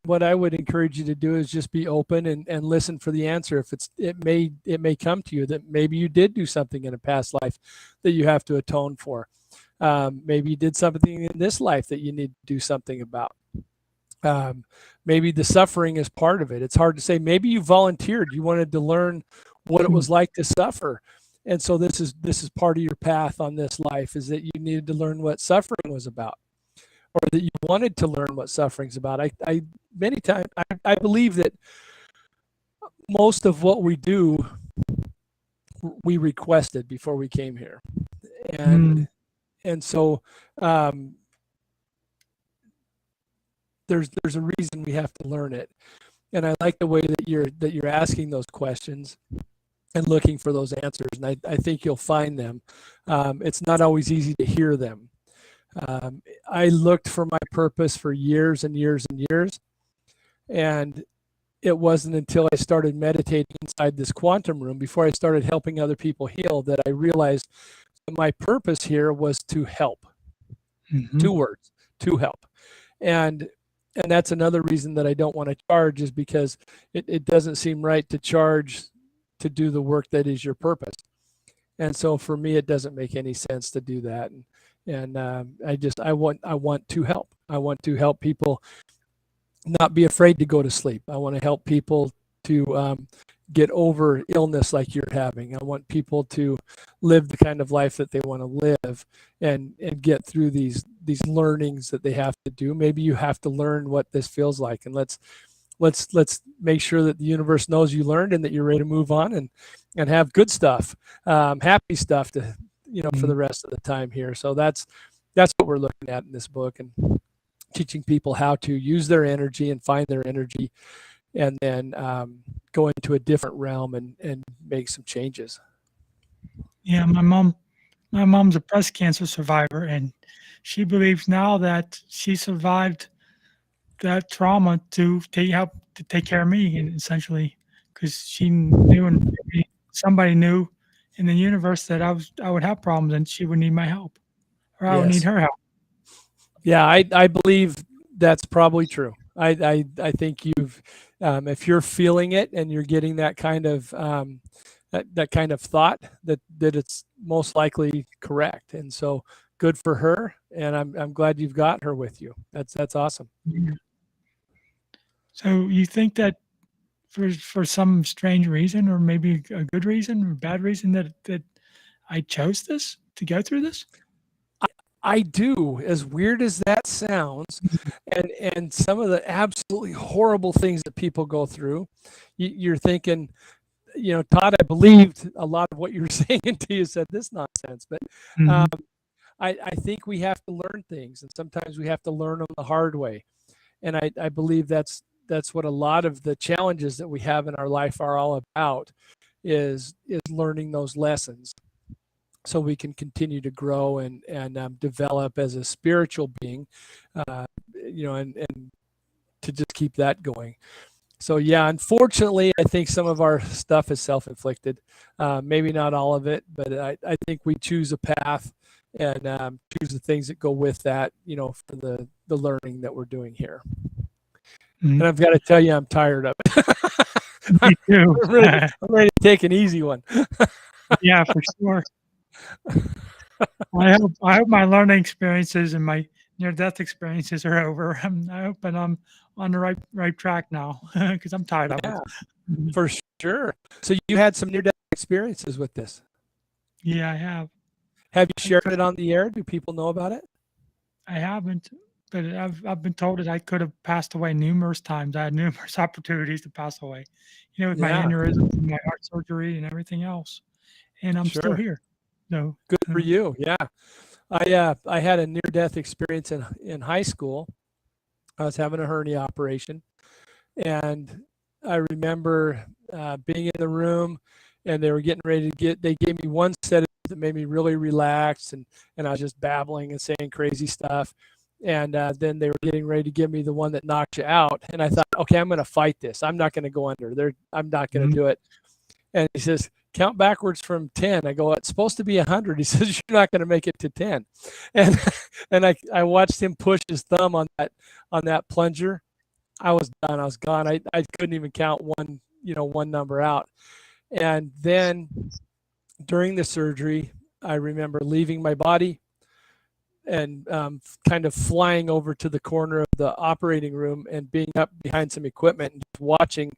Speaker 7: what I would encourage you to do is just be open and listen for the answer. If it may come to you that maybe you did do something in a past life that you have to atone for. Maybe you did something in this life that you need to do something about. Maybe the suffering is part of it. It's hard to say. Maybe you volunteered. You wanted to learn what it was like to suffer. And so this is part of your path on this life, is that you needed to learn what suffering was about, or that you wanted to learn what suffering's about. I many times I believe that most of what we do, we requested before we came here. And so there's a reason we have to learn it. And I like the way that you're asking those questions and looking for those answers. And I think you'll find them. It's not always easy to hear them. I looked for my purpose for years and years and years. And it wasn't until I started meditating inside this quantum room, before I started helping other people heal, that I realized that my purpose here was to help. 2 words, to help. And that's another reason that I don't want to charge, is because it doesn't seem right to charge to do the work that is your purpose. And so for me, it doesn't make any sense to do that. And I want to help. I want to help people not be afraid to go to sleep. I want to help people to get over illness like you're having. I want people to live the kind of life that they want to live and get through these learnings that they have to do. Maybe you have to learn what this feels like, and let's make sure that the universe knows you learned and that you're ready to move on and have good stuff, happy stuff to, for the rest of the time here. So that's that's what we're looking at in this book, and teaching people how to use their energy and find their energy, and then go into a different realm and make some changes.
Speaker 6: Yeah, my mom's a breast cancer survivor, and she believes now that she survived that trauma to help to take care of me, and essentially, because she knew, and maybe somebody knew in the universe that I would have problems, and she would need my help, or I would need
Speaker 7: Yes.
Speaker 6: her help.
Speaker 7: Yeah, I believe that's probably true. I think you've, if you're feeling it and you're getting that kind of that kind of thought, that it's most likely correct. And so good for her. And I'm glad you've got her with you. That's awesome.
Speaker 6: Yeah. So you think that for some strange reason, or maybe a good reason or bad reason, that I chose this to go through this?
Speaker 7: I do, as weird as that sounds, and some of the absolutely horrible things that people go through, you're thinking, Todd, I believed a lot of what you were saying until you said this nonsense. But
Speaker 6: Mhm.
Speaker 7: I think we have to learn things, and sometimes we have to learn them the hard way. And I believe that's what a lot of the challenges that we have in our life are all about, is learning those lessons, so we can continue to grow and develop as a spiritual being, and to just keep that going. So yeah, unfortunately, I think some of our stuff is self-inflicted. Maybe not all of it, but I think we choose a path and choose the things that go with that, for the learning that we're doing here.
Speaker 6: Mhm.
Speaker 7: And I've got to tell you, I'm tired of it.
Speaker 6: Me too.
Speaker 7: I'm ready to take an easy one.
Speaker 6: Yeah, for sure. I hope my learning experiences and my near-death experiences are over. I hope that I'm on the right track now, because I'm tired of
Speaker 7: Yeah,
Speaker 6: it.
Speaker 7: for sure. So you had some near-death experiences with this.
Speaker 6: Yeah, I have.
Speaker 7: Have you shared it on the air? Do people know about it?
Speaker 6: I haven't, but I've been told that I could have passed away numerous times. I had numerous opportunities to pass away, with my
Speaker 7: Yeah,
Speaker 6: aneurysm, and my heart surgery, and everything else, and I'm still
Speaker 7: sure.
Speaker 6: here. So
Speaker 7: Good for you. Yeah. I had a near-death experience in high school. I was having a hernia operation, and I remember being in the room, and they were getting ready to they gave me one sedative that made me really relaxed, and I was just babbling and saying crazy stuff. And then they were getting ready to give me the one that knocks you out. And I thought, okay, I'm going to fight this. I'm not going to go under. I'm not going to do it. And he says, count backwards from 10. I go, it's supposed to be 100. He says, you're not going to make it to 10. And I watched him push his thumb on that plunger. I was done. I was gone. I couldn't even count one number out. And then during the surgery, I remember leaving my body and kind of flying over to the corner of the operating room and being up behind some equipment and just watching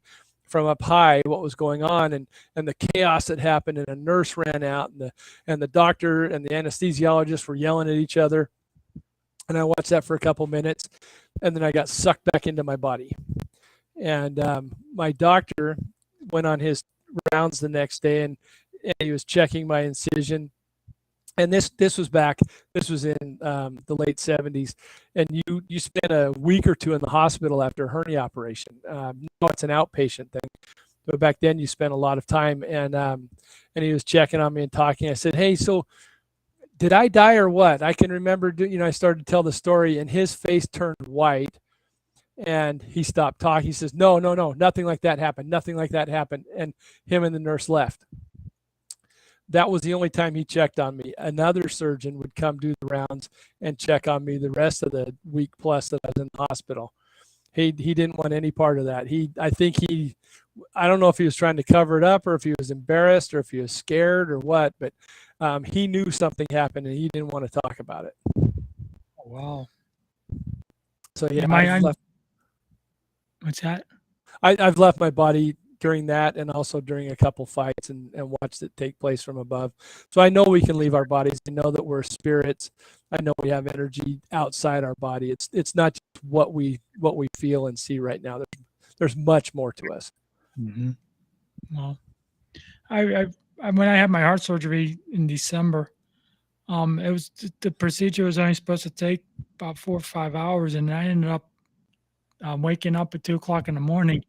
Speaker 7: from up high what was going on, and the chaos that happened. And a nurse ran out, and the doctor and the anesthesiologist were yelling at each other. And I watched that for a couple minutes, and then I got sucked back into my body. And my doctor went on his rounds the next day, and he was checking my incision. And this was in the late 70s, and you spend a week or two in the hospital after a hernia operation. Now it's an outpatient thing, but back then you spent a lot of time. And he was checking on me and talking. I said, "Hey, so did I die or what?" I can remember, I started to tell the story, and his face turned white, and he stopped talking. He says, "No, nothing like that happened. Nothing like that happened." And him and the nurse left. That was the only time he checked on me. Another surgeon would come do the rounds and check on me the rest of the week plus that I was in the hospital. He didn't want any part of that. I don't know if he was trying to cover it up, or if he was embarrassed, or if he was scared, or what, but he knew something happened and he didn't want to talk about it.
Speaker 6: Oh, wow.
Speaker 7: So yeah,
Speaker 6: What's that?
Speaker 7: I've left my body during that, and also during a couple fights, and watched it take place from above. So I know we can leave our bodies. I know that we're spirits. I know we have energy outside our body. It's not just what we feel and see right now. There's much more to us.
Speaker 6: Mm-hmm. Well, I when I had my heart surgery in December, It was the procedure was only supposed to take about 4 or 5 hours, and I ended up waking up at 2 o'clock in the morning,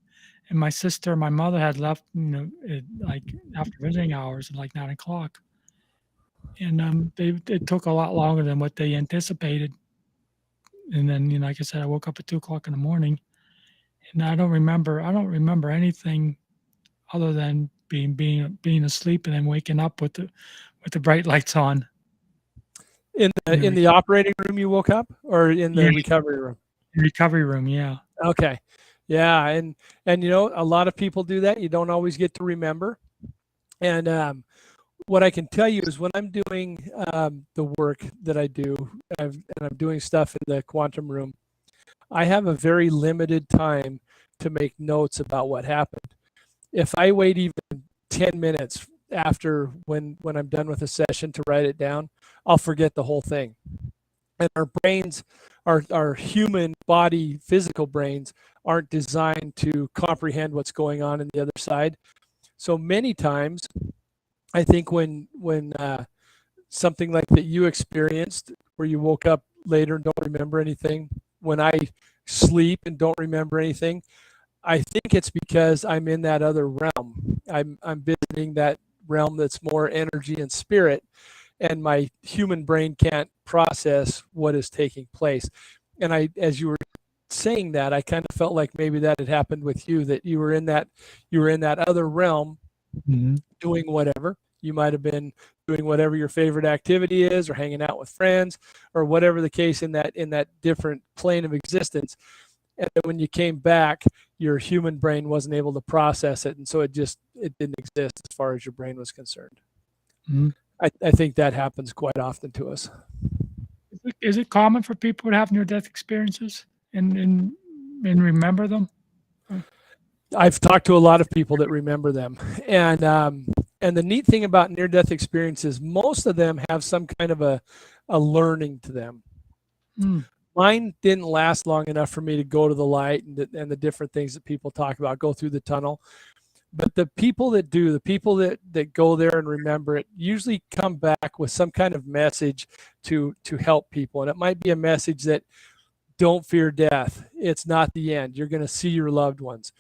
Speaker 6: and my sister and my mother had left, like after visiting hours at like 9 o'clock, and it took a lot longer than what they anticipated. And then, like I said, I woke up at 2 o'clock in the morning, and I don't remember anything other than being asleep and then waking up with the bright lights on.
Speaker 7: In the operating room, you woke up, or in the
Speaker 6: Yeah.
Speaker 7: recovery room?
Speaker 6: Recovery room, yeah.
Speaker 7: Okay. Yeah. And a lot of people do that. You don't always get to remember. And what I can tell you is when I'm doing the work that I do, and I'm doing stuff in the quantum room, I have a very limited time to make notes about what happened. If I wait even 10 minutes after when I'm done with a session to write it down, I'll forget the whole thing. And our brains, our human body, physical brains, aren't designed to comprehend what's going on in the other side. So many times, I think when something like that you experienced, where you woke up later and don't remember anything, when I sleep and don't remember anything, I think it's because I'm in that other realm. I'm visiting that realm that's more energy and spirit, and my human brain can't process what is taking place. And as you were saying that, I kind of felt like maybe that had happened with you, that you were in that other realm, doing whatever. You might have been doing whatever your favorite activity is, or hanging out with friends, or whatever the case in that different plane of existence. And then when you came back, your human brain wasn't able to process it, and so it didn't exist as far as your brain was concerned.
Speaker 6: Mhm.
Speaker 7: I think that happens quite often to us.
Speaker 6: Is it common for people to have near-death experiences and remember them?
Speaker 7: I've talked to a lot of people that remember them, and the neat thing about near-death experiences, most of them have some kind of a learning to them. Mine didn't last long enough for me to go to the light and the different things that people talk about, go through the tunnel. But the people that do, the people that go there and remember it, usually come back with some kind of message to help people. And it might be a message that, don't fear death. It's not the end. You're going to see your loved ones.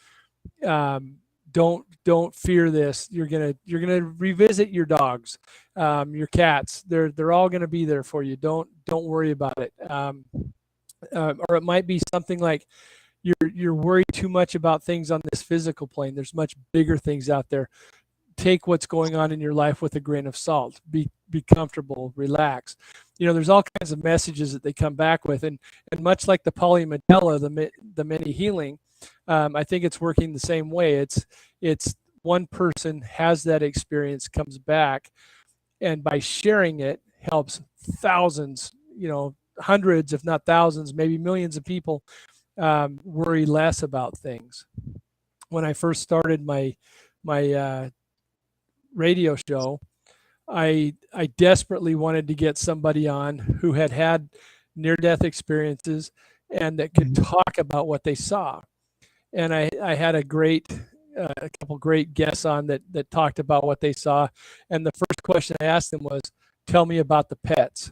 Speaker 7: Don't fear this. You're gonna revisit your dogs, your cats. They're all going to be there for you. Don't worry about it. Or it might be something like, you're worried too much about things on this physical plane. There's much bigger things out there. Take what's going on in your life with a grain of salt. Be comfortable, relax. There's all kinds of messages that they come back with, and much like the polymedella, the many healing, I think it's working the same way. It's one person has that experience, comes back, and by sharing it helps thousands, hundreds, if not thousands, maybe millions of people worry less about things. When I first started my radio show, I desperately wanted to get somebody on who had near-death experiences and that could talk about what they saw. And I had a couple great guests on that talked about what they saw. And the first question I asked them was, tell me about the pets.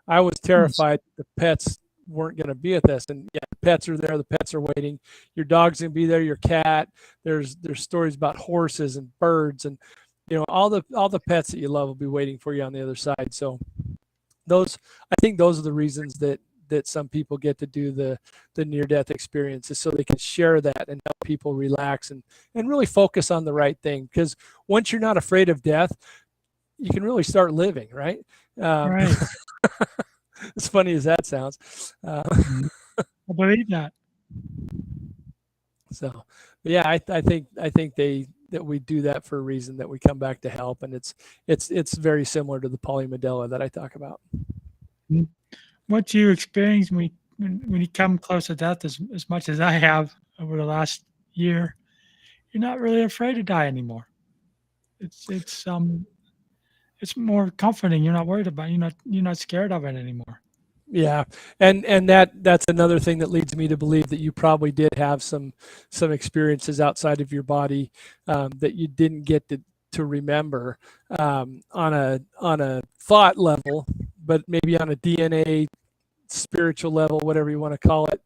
Speaker 7: I was terrified the pets weren't going to be with us, and yeah, the pets are there. The pets are waiting. Your dog's going to be there. Your cat. There's stories about horses and birds, and all the pets that you love will be waiting for you on the other side. So I think those are the reasons that some people get to do the near-death experiences, so they can share that and help people relax and really focus on the right thing. Because once you're not afraid of death, you can really start living, right?
Speaker 6: Right.
Speaker 7: As funny as that sounds.
Speaker 6: I believe that.
Speaker 7: So, yeah, I think that we do that for a reason, that we come back to help, and it's very similar to the polymedella that I talk about.
Speaker 6: What you experience when you come close to death, as much as I have over the last year, you're not really afraid to die anymore. It's more comforting. You're not worried about it. You're not scared of it anymore.
Speaker 7: Yeah, and that's another thing that leads me to believe that you probably did have some experiences outside of your body that you didn't get to to remember on a thought level, but maybe on a DNA spiritual level, whatever you want to call it.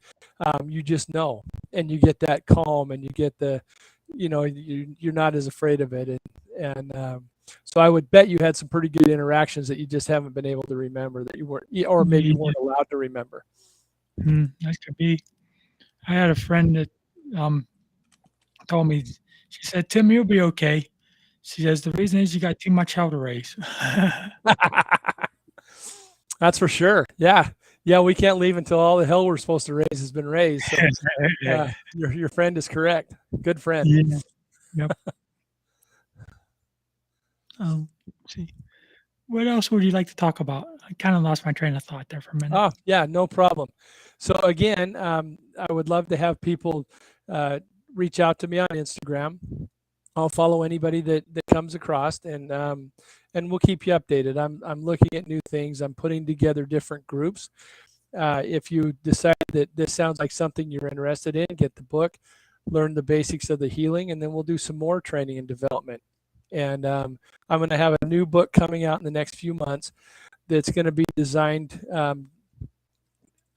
Speaker 7: You just know, and you get that calm, and you get the, you're not as afraid of it, and so I would bet you had some pretty good interactions that you just haven't been able to remember, that you weren't, or maybe you weren't allowed to remember.
Speaker 6: That could be. I had a friend that told me, she said, "Tim, you'll be okay." She says, "The reason is you got too much hell to raise."
Speaker 7: That's for sure. Yeah. We can't leave until all the hell we're supposed to raise has been raised. So, your friend is correct. Good friend.
Speaker 6: Yeah. Yep. See, what else would you like to talk about? I kind of lost my train of thought there for a minute.
Speaker 7: Oh, yeah, no problem. So again, I would love to have people reach out to me on Instagram. I'll follow anybody that comes across, and we'll keep you updated. I'm looking at new things. I'm putting together different groups. If you decide that this sounds like something you're interested in, get the book, learn the basics of the healing, and then we'll do some more training and development. And I'm going to have a new book coming out in the next few months that's going to be designed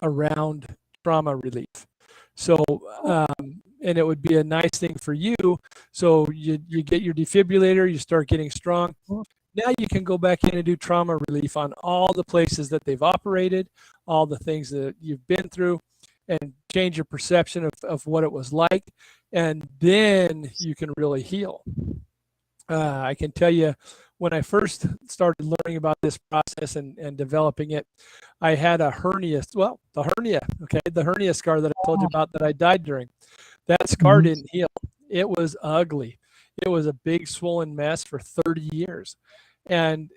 Speaker 7: around trauma relief. So, and it would be a nice thing for you. So you get your defibrillator, you start getting strong. Now you can go back in and do trauma relief on all the places that they've operated, all the things that you've been through, and change your perception of what it was like. And then you can really heal. I can tell you, when I first started learning about this process and developing it, I had a hernia. Well, the hernia scar that I told you about that I died during. That scar didn't heal. It was ugly. It was a big swollen mess for 30 years. And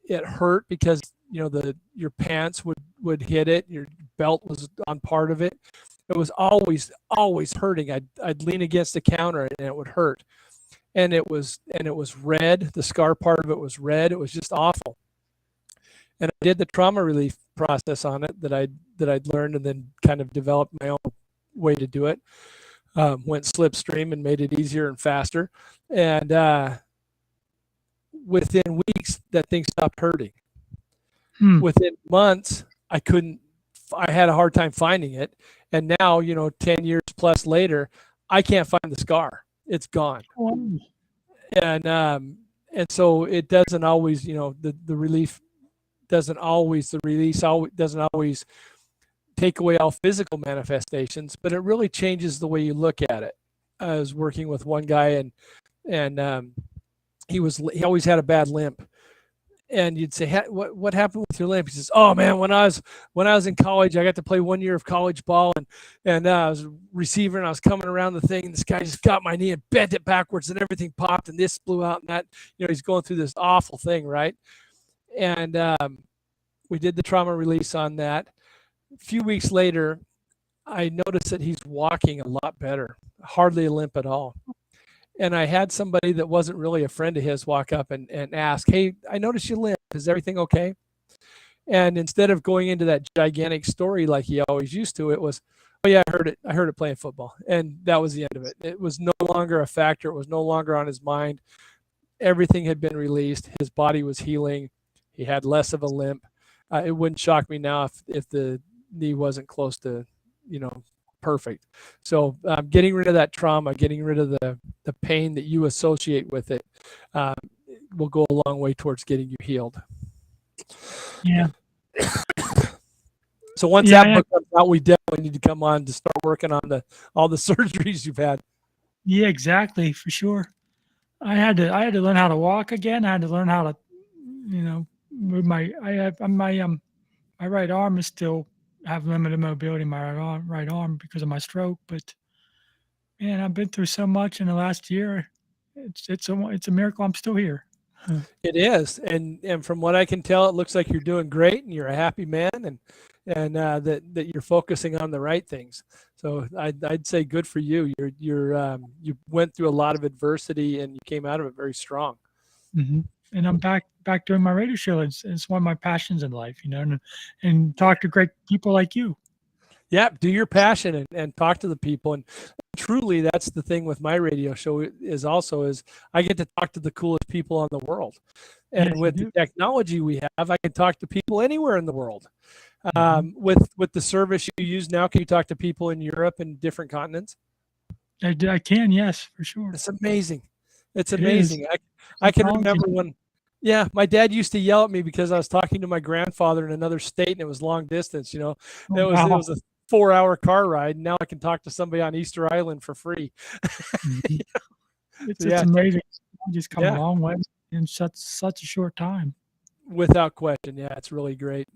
Speaker 7: it hurt because, your pants would hit it. Your belt was on part of it. It was always hurting. I'd lean against the counter and it would hurt. And it was red. The scar part of it was red. It was just awful. And I did the trauma relief process on it that I'd learned, and then kind of developed my own way to do it. Went slipstream and made it easier and faster. And within weeks, that thing stopped hurting. Within months, I had a hard time finding it. And now, 10 years plus later, I can't find the scar. It's gone. And so it doesn't always, the relief doesn't always, the release doesn't always take away all physical manifestations, but it really changes the way you look at it. I was working with one guy, and he always had a bad limp. And you'd say, what happened with your limp? He says, "Oh man, when I was in college, I got to play 1 year of college ball, and I was a receiver, and I was coming around the thing, and this guy just got my knee and bent it backwards, and everything popped, and this blew out, and that, he's going through this awful thing, right?" And we did the trauma release on that. A few weeks later, I noticed that he's walking a lot better, hardly a limp at all. And I had somebody that wasn't really a friend of his walk up and ask, "Hey, I noticed you limp. Is everything okay?" And instead of going into that gigantic story like he always used to, it was, "Oh yeah, I heard it. I heard it playing football." And that was the end of it. It was no longer a factor. It was no longer on his mind. Everything had been released. His body was healing. He had less of a limp. It wouldn't shock me now if the knee wasn't close to, perfect. So getting rid of that trauma, getting rid of the pain that you associate with it, will go a long way towards getting you healed.
Speaker 6: Yeah.
Speaker 7: So once that book comes out, we definitely need to come on to start working on all the surgeries you've had.
Speaker 6: Yeah, exactly, for sure. I had to learn how to walk again. I had to learn how to, move my right arm is still have limited mobility in my right arm because of my stroke. But man, I've been through so much in the last year. It's a miracle I'm still here.
Speaker 7: It is, and from what I can tell, it looks like you're doing great, and you're a happy man, and that you're focusing on the right things. So I'd say good for you. You went through a lot of adversity, and you came out of it very strong.
Speaker 6: Mm-hmm. And I'm back doing my radio show. It's one of my passions in life, and talk to great people like you.
Speaker 7: Yeah, do your passion and talk to the people. And truly, that's the thing with my radio show is I get to talk to the coolest people in the world. And
Speaker 6: Yes, you
Speaker 7: with the
Speaker 6: do.
Speaker 7: technology we have, I can talk to people anywhere in the world.
Speaker 6: Mhm.
Speaker 7: With the service you use now, can you talk to people in Europe and different continents?
Speaker 6: I can, yes, for sure.
Speaker 7: It's amazing. It's
Speaker 6: It is.
Speaker 7: amazing. I can
Speaker 6: Technology.
Speaker 7: remember when, yeah, my dad used to yell at me because I was talking to my grandfather in another state and it was long distance. You know,
Speaker 6: Oh,
Speaker 7: it
Speaker 6: wow.
Speaker 7: was a 4-hour car ride. And now I can talk to somebody on Easter Island for free.
Speaker 6: Mhm. It's
Speaker 7: Yeah.
Speaker 6: amazing. Technology's come
Speaker 7: Yeah.
Speaker 6: a long way in such a short time.
Speaker 7: Without question, yeah, it's really great.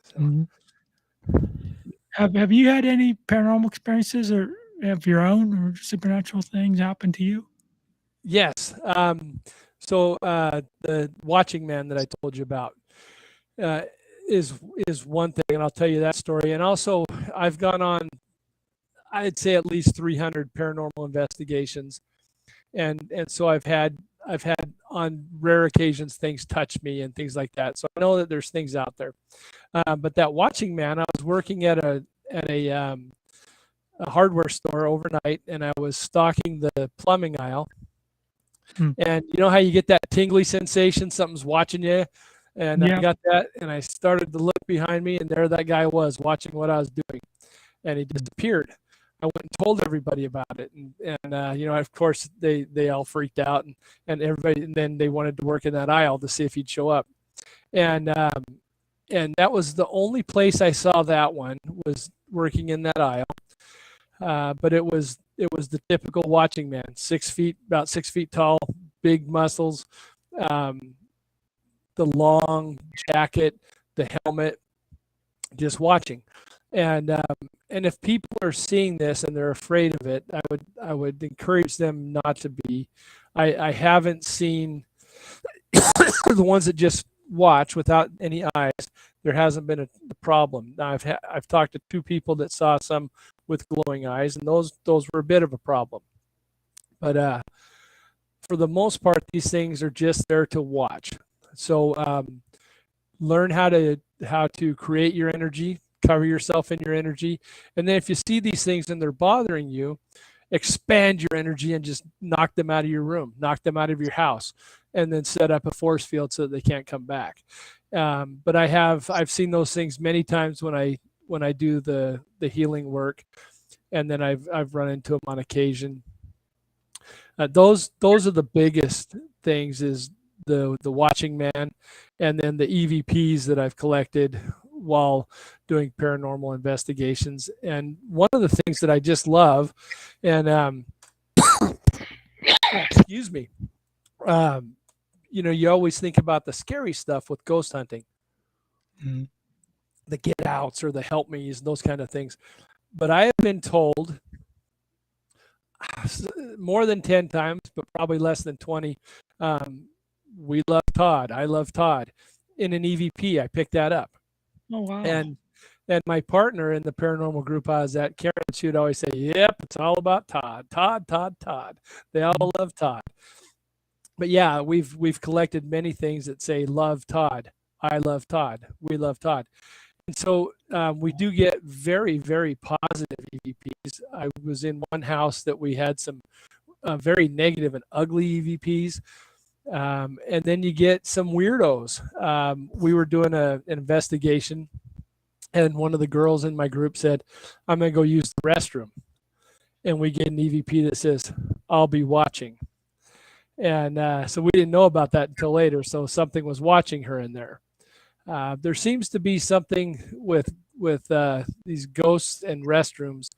Speaker 7: So,
Speaker 6: Mhm. Have you had any paranormal experiences or of your own or supernatural things happen to you?
Speaker 7: yes. So the Watching Man that I told you about uh, is one thing, and I'll tell you that story. And also, I've gone on, I'd say at least 300 paranormal investigations, and so I've had on rare occasions things touch me and things like that. So I know that there's things out there. But that Watching Man, I was working at a hardware store overnight, and I was stocking the plumbing aisle.
Speaker 6: Hmm.
Speaker 7: And you know how you get that tingly sensation, something's watching you, and
Speaker 6: Yeah.
Speaker 7: I got that, and I started to look behind me, and there that guy was watching what I was doing, and he disappeared. I went and told everybody about it, and you know, of course, they all freaked out, and everybody, and then they wanted to work in that aisle to see if he'd show up, and that was the only place I saw that one, was working in that aisle. But it was the typical Watching Man, about 6 feet tall, big muscles, the long jacket, the helmet, just watching. And if people are seeing this and they're afraid of it, I would encourage them not to be. I haven't seen the ones that just watch without any eyes. There hasn't been a problem. Now I've talked to 2 people that saw some with glowing eyes, and those were a bit of a problem. But for the most part, these things are just there to watch. So learn how to create your energy, cover yourself in your energy, and then if you see these things and they're bothering you, expand your energy and just knock them out of your room, knock them out of your house, and then set up a force field so that they can't come back. But I've seen those things many times when I do the healing work, and then I've run into them on occasion. Those are the biggest things, is the Watching Man, and then the EVPs that I've collected while doing paranormal investigations. And one of the things that I just love, and excuse me, you know, you always think about the scary stuff with ghost hunting,
Speaker 6: Mhm.
Speaker 7: the get outs or the help me's, those kind of things. But I have been told more than 10 times, but probably less than 20, we love Todd. I love Todd. In an EVP, I picked that up.
Speaker 6: Oh, wow.
Speaker 7: And my partner in the paranormal group I was at, Karen, she would always say, "Yep, it's all about Todd. Todd, Todd, Todd." They all love Todd. But yeah, we've collected many things that say "Love Todd," "I love Todd," "We love Todd," and so we do get very, very positive EVPs. I was in one house that we had some very negative and ugly EVPs. And then you get some weirdos. We were doing an investigation, and one of the girls in my group said, "I'm going to go use the restroom." And we get an EVP that says, "I'll be watching." And so we didn't know about that until later. So something was watching her in there. There seems to be something with these ghosts and restrooms.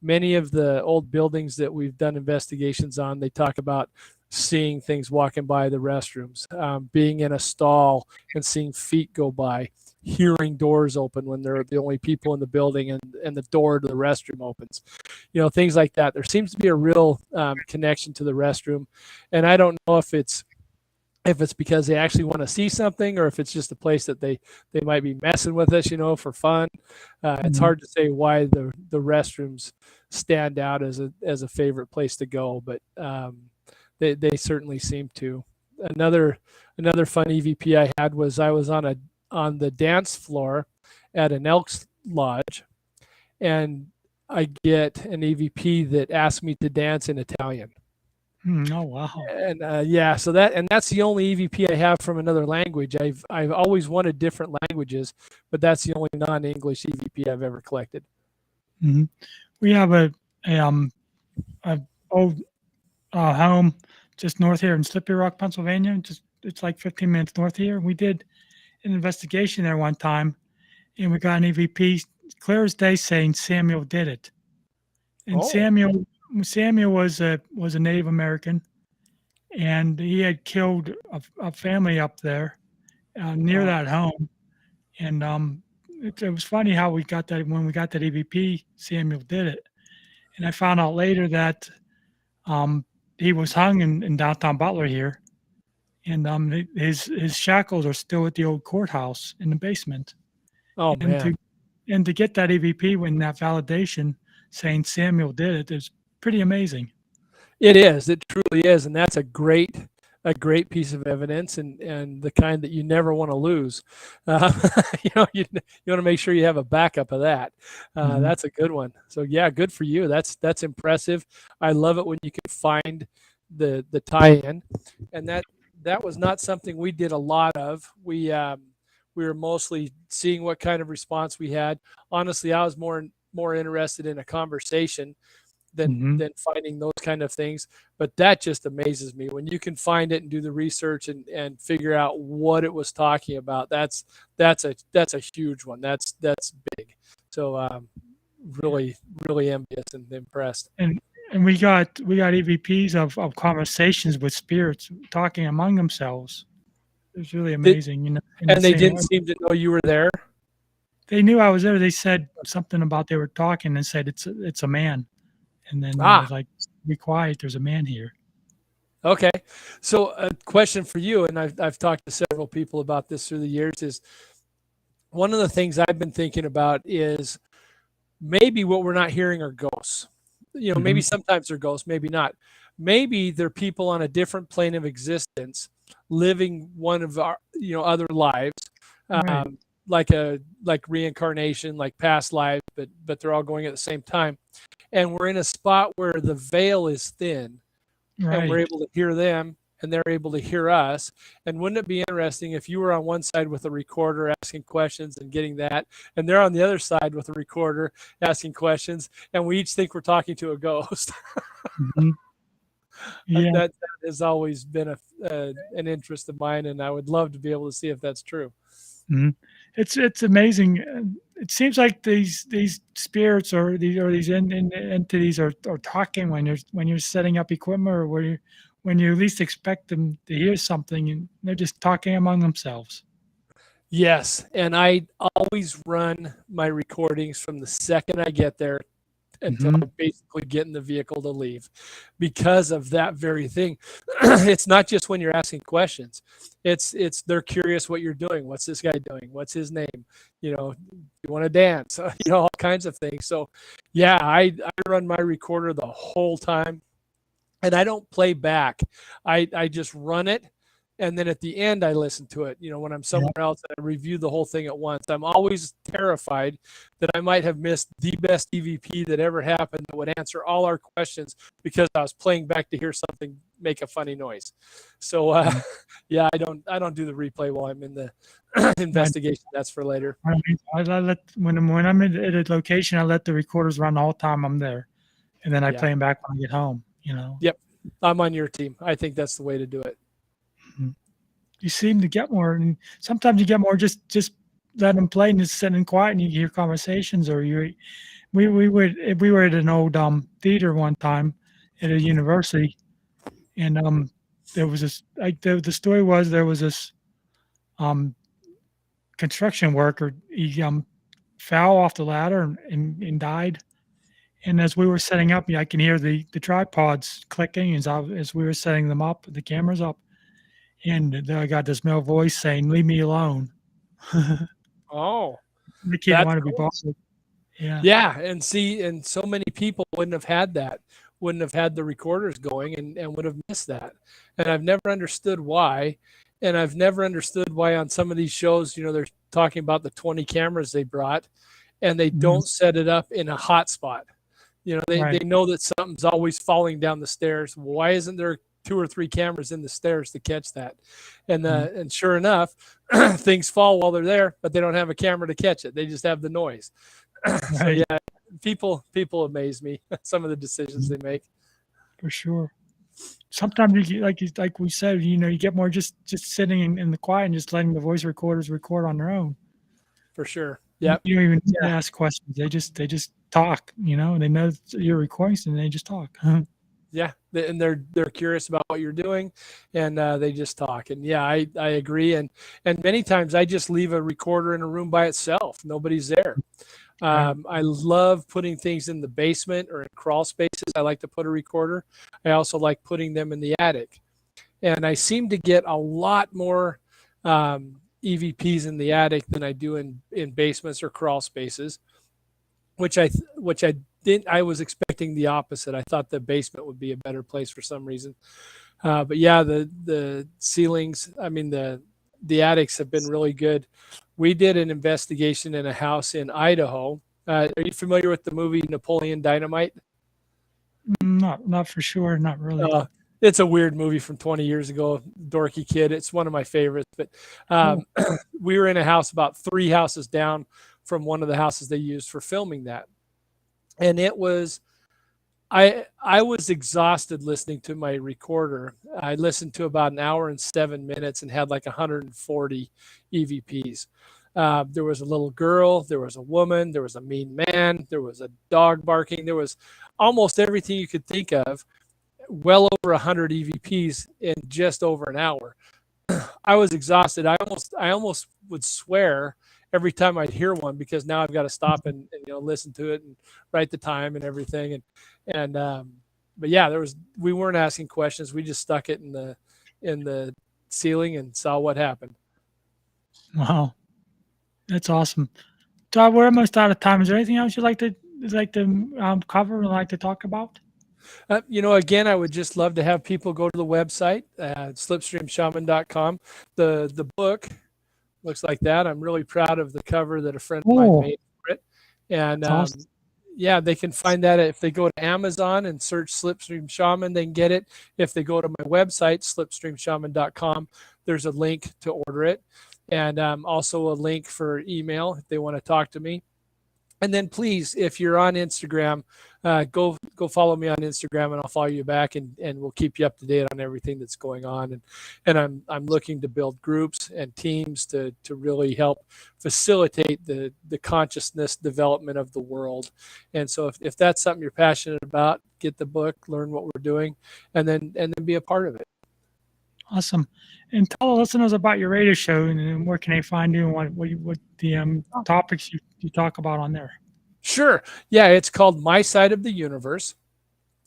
Speaker 7: Many of the old buildings that we've done investigations on, they talk about seeing things walking by the restrooms, being in a stall and seeing feet go by, hearing doors open when they're the only people in the building, and the door to the restroom opens. You know, things like that. There seems to be a real connection to the restroom, and I don't know if it's because they actually want to see something, or if it's just a place that they might be messing with us, you know, for fun. It's hard to say why the restrooms stand out as a favorite place to go, but they certainly seem to. Another fun EVP I had was I was on the dance floor at an Elks Lodge, and I get an EVP that asks me to dance in Italian.
Speaker 6: Oh wow.
Speaker 7: And yeah, so that's the only EVP I have from another language. I've always wanted different languages, but that's the only non-English EVP I've ever collected.
Speaker 6: Hmm. We have a old home just north here in Slippery Rock, Pennsylvania. It's like 15 minutes north here. We did an investigation there one time, and we got an EVP clear as day saying Samuel did it. And
Speaker 7: Oh.
Speaker 6: Samuel was a Native American, and he had killed a family up there near
Speaker 7: Wow.
Speaker 6: that home. And it was funny how we got that when we got that EVP, Samuel did it. And I found out later that he was hung in downtown Butler here, and his shackles are still at the old courthouse in the basement.
Speaker 7: Oh man.
Speaker 6: And to get that EVP when that validation saying Samuel did it is pretty amazing.
Speaker 7: It is. It truly is, and that's a great piece of evidence, and the kind that you never want to lose. You want to make sure you have a backup of that.
Speaker 6: Mhm.
Speaker 7: That's a good one. So yeah, good for you. That's impressive. I love it when you can find the tie-in, and that was not something we did a lot of. We were mostly seeing what kind of response we had. Honestly, I was more interested in a conversation than finding those kind of things. But that just amazes me when you can find it and do the research and figure out what it was talking about. That's a huge one. That's big. So really envious and impressed.
Speaker 6: And we got EVPs of conversations with spirits talking among themselves. It was really amazing, in
Speaker 7: And
Speaker 6: the
Speaker 7: they
Speaker 6: same
Speaker 7: didn't
Speaker 6: way.
Speaker 7: seem to know you were there.
Speaker 6: They knew I was there. They said something about they were talking and said it's a man, and then I was like, "Be quiet. There's a man here."
Speaker 7: Okay. So a question for you, and I've talked to several people about this through the years, is one of the things I've been thinking about is maybe what we're not hearing are ghosts. Maybe sometimes they're ghosts, maybe not. Maybe they're people on a different plane of existence living one of our, other lives,
Speaker 6: Right.
Speaker 7: like reincarnation, like past lives, but they're all going at the same time. And we're in a spot where the veil is thin, and we're
Speaker 6: Right.
Speaker 7: able to hear them and they're able to hear us. And wouldn't it be interesting if you were on one side with a recorder asking questions and getting that, and they're on the other side with a recorder asking questions, and we each think we're talking to a ghost?
Speaker 6: Mhm. Yeah.
Speaker 7: That has always been an interest of mine, and I would love to be able to see if that's true.
Speaker 6: Mhm. It's amazing. It seems like these spirits or these entities are talking when you're setting up equipment, or when you least expect them to hear something, and they're just talking among themselves.
Speaker 7: Yes, and I always run my recordings from the second I get there until I basically get in the vehicle to leave, because of that very thing. It's not just when you're asking questions. It's they're curious what you're doing. What's this guy doing? What's his name? You want to dance? All kinds of things. So yeah, I run my recorder the whole time, and I don't play back. I just run it. And then at the end, I listen to it. When I'm somewhere else, I review the whole thing at once. I'm always terrified that I might have missed the best EVP that ever happened that would answer all our questions because I was playing back to hear something make a funny noise. So yeah, I don't do the replay while I'm in the investigation. That's for later.
Speaker 6: I let when I'm at a location, I let the recorders run the whole time I'm there, and then I play them back when I get home.
Speaker 7: Yep, I'm on your team. I think that's the way to do it.
Speaker 6: You seem to get more, and sometimes you get more just let them play and just sitting quiet, and you hear conversations. Or we were at an old theater one time at a university, and there was this, like, the story was there was this construction worker. He fell off the ladder and died. And as we were setting up, I can hear the tripods clicking as we were setting them up, the cameras up. And then I got this male voice saying, "Leave me alone."
Speaker 7: Oh,
Speaker 6: The kid
Speaker 7: that's
Speaker 6: wanted to be
Speaker 7: cool.
Speaker 6: bothered. Yeah.
Speaker 7: Yeah, and so many people wouldn't have had that, wouldn't have had the recorders going, and would have missed that. And I've never understood why. And I've never understood why on some of these shows, they're talking about the 20 cameras they brought, and they don't set it up in a hot spot. You know, they
Speaker 6: Right.
Speaker 7: know that something's always falling down the stairs. Why isn't there 2 or 3 cameras in the stairs to catch that? And and sure enough, things fall while they're there, but they don't have a camera to catch it. They just have the noise. So
Speaker 6: Right.
Speaker 7: yeah, people amaze me. Some of the decisions they make.
Speaker 6: For sure. Sometimes you get, like we said, you get more just sitting in the quiet and just letting the voice recorders record on their own.
Speaker 7: For sure.
Speaker 6: You
Speaker 7: Yep.
Speaker 6: don't even need to ask questions. They just talk. They know you're recording, and they just talk.
Speaker 7: Yeah, and they're curious about what you're doing, and they just talk. And yeah, I agree. And many times I just leave a recorder in a room by itself. Nobody's there. I love putting things in the basement or in crawl spaces. I like to put a recorder. I also like putting them in the attic, and I seem to get a lot more EVPs in the attic than I do in basements or crawl spaces, which I didn't. I was expecting the opposite. I thought the basement would be a better place for some reason. But yeah, the ceilings, I mean, the attics have been really good. We did an investigation in a house in Idaho. Are you familiar with the movie Napoleon Dynamite?
Speaker 6: Not for sure. Not really.
Speaker 7: It's a weird movie from 20 years ago. Dorky kid. It's one of my favorites. But we were in a house about 3 houses down from one of the houses they used for filming that. And it was, I was exhausted listening to my recorder. I listened to about 1 hour and 7 minutes and had like 140 EVPs. There was a little girl, there was a woman, there was a mean man, there was a dog barking, there was almost everything you could think of. Well over 100 EVPs in just over an hour. I was exhausted. I almost would swear every time I'd hear one, because now I've got to stop and listen to it and write the time and everything. But yeah, we weren't asking questions. We just stuck it in the ceiling and saw what happened.
Speaker 6: Wow, that's awesome. Todd, we're almost out of time. Is there anything else you'd like to cover and like to talk about?
Speaker 7: Again, I would just love to have people go to the website, slipstreamshaman.com. The book looks like that. I'm really proud of the cover that a friend of mine made for it. And
Speaker 6: awesome.
Speaker 7: Yeah, they can find that if they go to Amazon and search Slipstream Shaman, they can get it. If they go to my website, slipstreamshaman.com, there's a link to order it. And also a link for email if they want to talk to me. And then please, if you're on Instagram, go follow me on Instagram, and I'll follow you back, and we'll keep you up to date on everything that's going on. And I'm looking to build groups and teams to really help facilitate the consciousness development of the world. And so if that's something you're passionate about, get the book, learn what we're doing, and then be a part of it.
Speaker 6: Awesome. And tell the listeners about your radio show, and where can they find you, and what the topics you talk about on there.
Speaker 7: Sure. Yeah, it's called My Side of the Universe.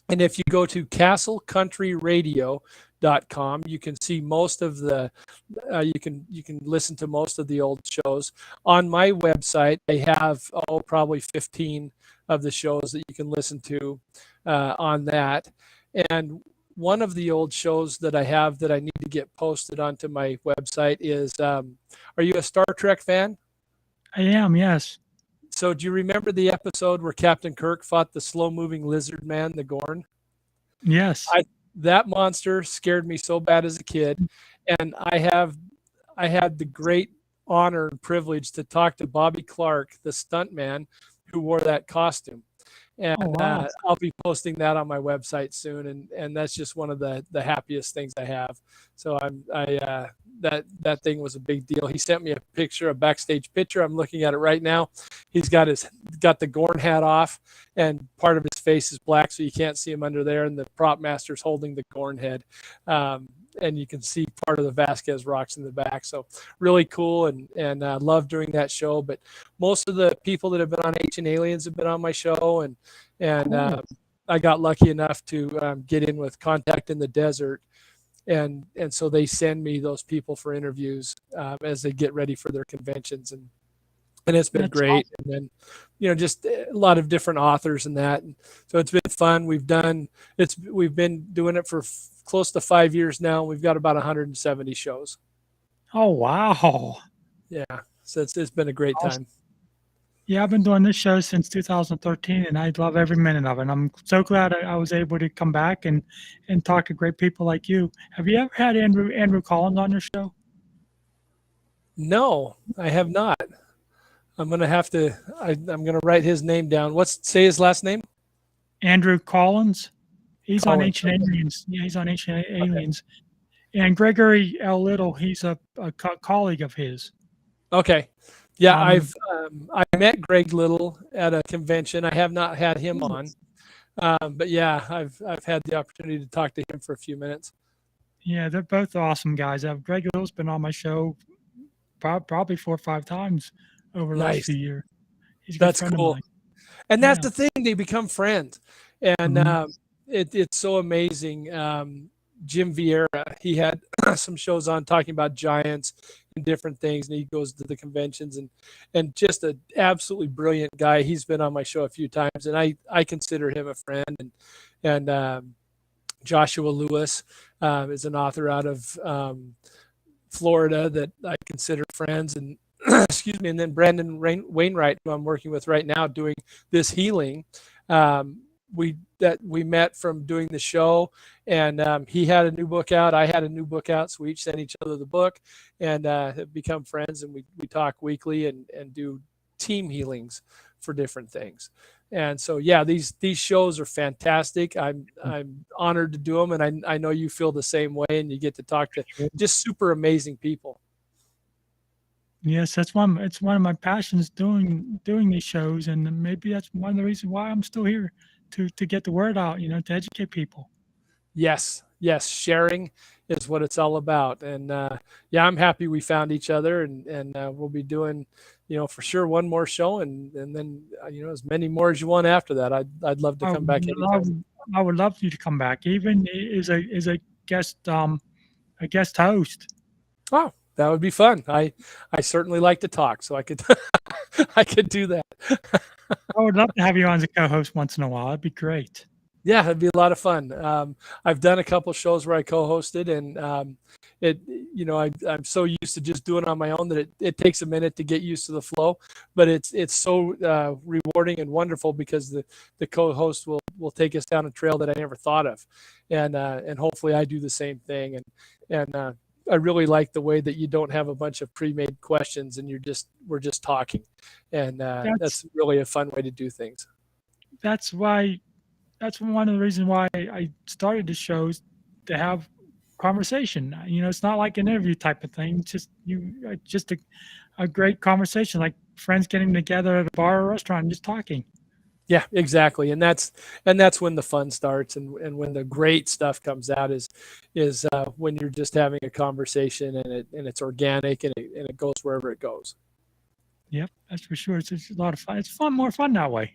Speaker 7: And if you go to castlecountryradio.com, you can see most of the you can listen to most of the old shows. On my website, I have probably 15 of the shows that you can listen to on that. And one of the old shows that I have that I need to get posted onto my website is, are you a Star Trek fan?
Speaker 6: I am, yes.
Speaker 7: So do you remember the episode where Captain Kirk fought the slow-moving lizard man, the Gorn?
Speaker 6: Yes.
Speaker 7: That monster scared me so bad as a kid. And I had the great honor and privilege to talk to Bobby Clark, the stuntman who wore that costume. And
Speaker 6: wow.
Speaker 7: I'll be posting that on my website soon, and that's just one of the happiest things I have. So that thing was a big deal. He sent me a backstage picture. I'm looking at it right now. He's got the Gorn hat off, and part of his face is black, so you can't see him under there. And the prop master's holding the Gorn head, and you can see part of the Vasquez rocks in the back. So really cool, and love doing that show. But most of the people that have been on Ancient Aliens have been on my show, and I got lucky enough to get in with Contact in the Desert. And so they send me those people for interviews as they get ready for their conventions, and it's been great.
Speaker 6: Awesome.
Speaker 7: And then, just a lot of different authors and that. And so it's been fun. We've been doing it for close to 5 years now. We've got about 170 shows.
Speaker 6: Oh, wow.
Speaker 7: Yeah. So it's been a great time.
Speaker 6: Yeah, I've been doing this show since 2013, and I love every minute of it. I'm so glad I was able to come back and talk to great people like you. Have you ever had Andrew Collins on your show?
Speaker 7: No, I have not. I'm gonna have to. I'm gonna write his name down. Say his last name?
Speaker 6: Andrew Collins. He's on
Speaker 7: Collins.
Speaker 6: Ancient Aliens. Yeah, he's on Ancient Aliens. And Gregory L. Little, he's a colleague of his.
Speaker 7: Okay. Yeah,
Speaker 6: Um,
Speaker 7: I met Greg Little at a convention. I have not had him on, but yeah, I've had the opportunity to talk to him for a few minutes.
Speaker 6: Yeah, they're both awesome guys. Greg Little's been on my show probably 4 or 5 times over the last
Speaker 7: Nice.
Speaker 6: few years. He's a good
Speaker 7: That's
Speaker 6: friend of
Speaker 7: cool.
Speaker 6: mine.
Speaker 7: And that's
Speaker 6: Yeah.
Speaker 7: the thing; they become friends, and
Speaker 6: Mhm.
Speaker 7: it's so amazing. Jim Vieira, he had some shows on talking about giants and different things, and he goes to the conventions and just an absolutely brilliant guy. He's been on my show a few times, and I consider him a friend. And Joshua Lewis is an author out of Florida that I consider friends, and excuse me, and then Brandon Wainwright, who I'm working with right now, doing this healing. We met from doing the show, and he had a new book out. I had a new book out, so we each sent each other the book, and have become friends. And we talk weekly and do team healings for different things. And so yeah, these shows are fantastic. I'm honored to do them, and I know you feel the same way, and you get to talk to just super amazing people.
Speaker 6: Yes, it's one of my passions doing these shows, and maybe that's one of the reasons why I'm still here to get the word out, to educate people.
Speaker 7: Yes, sharing is what it's all about. And yeah, I'm happy we found each other, and we'll be doing, for sure one more show, and then as many more as you want after that. I'd love to come back anytime.
Speaker 6: I would love you to come back, even as a guest host.
Speaker 7: Oh, that would be fun. I certainly like to talk, so I could I could do that.
Speaker 6: I would love to have you on as a co-host once in a while. It'd be great.
Speaker 7: Yeah, it'd be a lot of fun. I've done a couple shows where I co-hosted, and I'm so used to just doing it on my own that it takes a minute to get used to the flow. But it's so rewarding and wonderful because the co-host will take us down a trail that I never thought of, and hopefully I do the same thing. And I really like the way that you don't have a bunch of pre-made questions and we're just talking, and that's really a fun way to do things.
Speaker 6: That's one of the reasons why I started the shows, to have conversation. It's not like an interview type of thing. It's just a great conversation, like friends getting together at a bar or restaurant and just talking.
Speaker 7: Yeah, exactly. And that's when the fun starts, and when the great stuff comes out is when you're just having a conversation, and it's organic, and it goes wherever it goes.
Speaker 6: Yep, that's for sure. It's a lot of fun. It's more fun that way,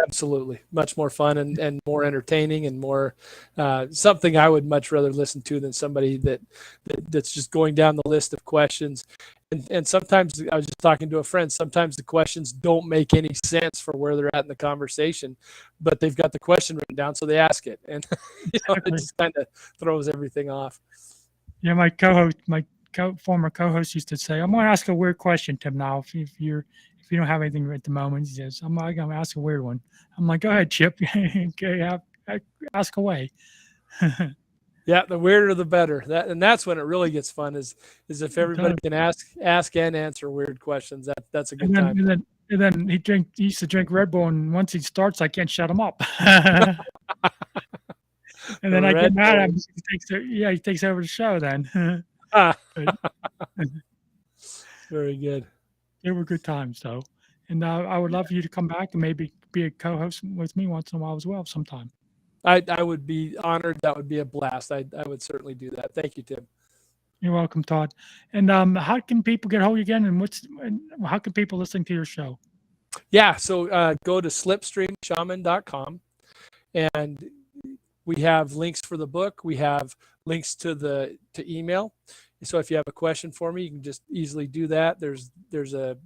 Speaker 7: Absolutely. Much more fun and more entertaining, and more something I would much rather listen to than somebody that's just going down the list of questions. And sometimes, I was just talking to a friend, sometimes the questions don't make any sense for where they're at in the conversation, but they've got the question written down, so they ask it. And
Speaker 6: Exactly.
Speaker 7: it just kind of throws everything off.
Speaker 6: Yeah, my former co-host used to say, "I'm going to ask a weird question, Tim. Now, if you don't have anything at the moment," he says, "I'm going to ask a weird one." I'm like, "Go ahead, Chip. Okay, ask away."
Speaker 7: Yeah, the weirder the better. That's when it really gets fun. Is if everybody can ask and answer weird questions. That's a good time.
Speaker 6: And then he used to drink Red Bull, and once he starts, I can't shut him up. And then I get mad at him. He takes over the show then.
Speaker 7: Very good.
Speaker 6: They were good times, though. And I would love for you to come back and maybe be a co-host with me once in a while as well sometime.
Speaker 7: I would be honored. That would be a blast. I would certainly do that. Thank you, Tim.
Speaker 6: You're welcome, Todd. And how can people get hold of you again? And how can people listen to your show?
Speaker 7: Yeah, so go to slipstreamshaman.com, and we have links for the book. We have links to email. So if you have a question for me, you can just easily do that. There's a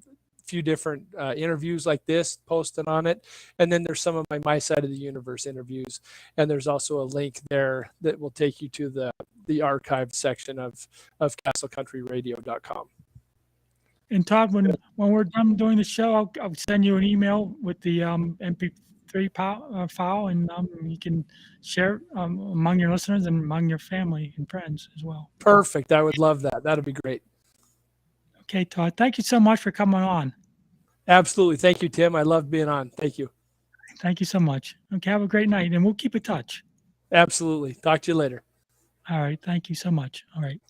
Speaker 7: few different interviews like this posted on it, and then there's some of my Side of the Universe interviews, and there's also a link there that will take you to the archived section of castlecountryradio.com.
Speaker 6: And Todd, when we're done doing the show, I'll send you an email with the MP3 file, and you can share it among your listeners and among your family and friends as well.
Speaker 7: Perfect. I would love that. That'd be great.
Speaker 6: Okay, Todd. Thank you so much for coming on.
Speaker 7: Absolutely. Thank you, Tim. I love being on. Thank you.
Speaker 6: Thank you so much. Okay, have a great night, and we'll keep in touch.
Speaker 7: Absolutely. Talk to you later.
Speaker 6: All right. Thank you so much. All right.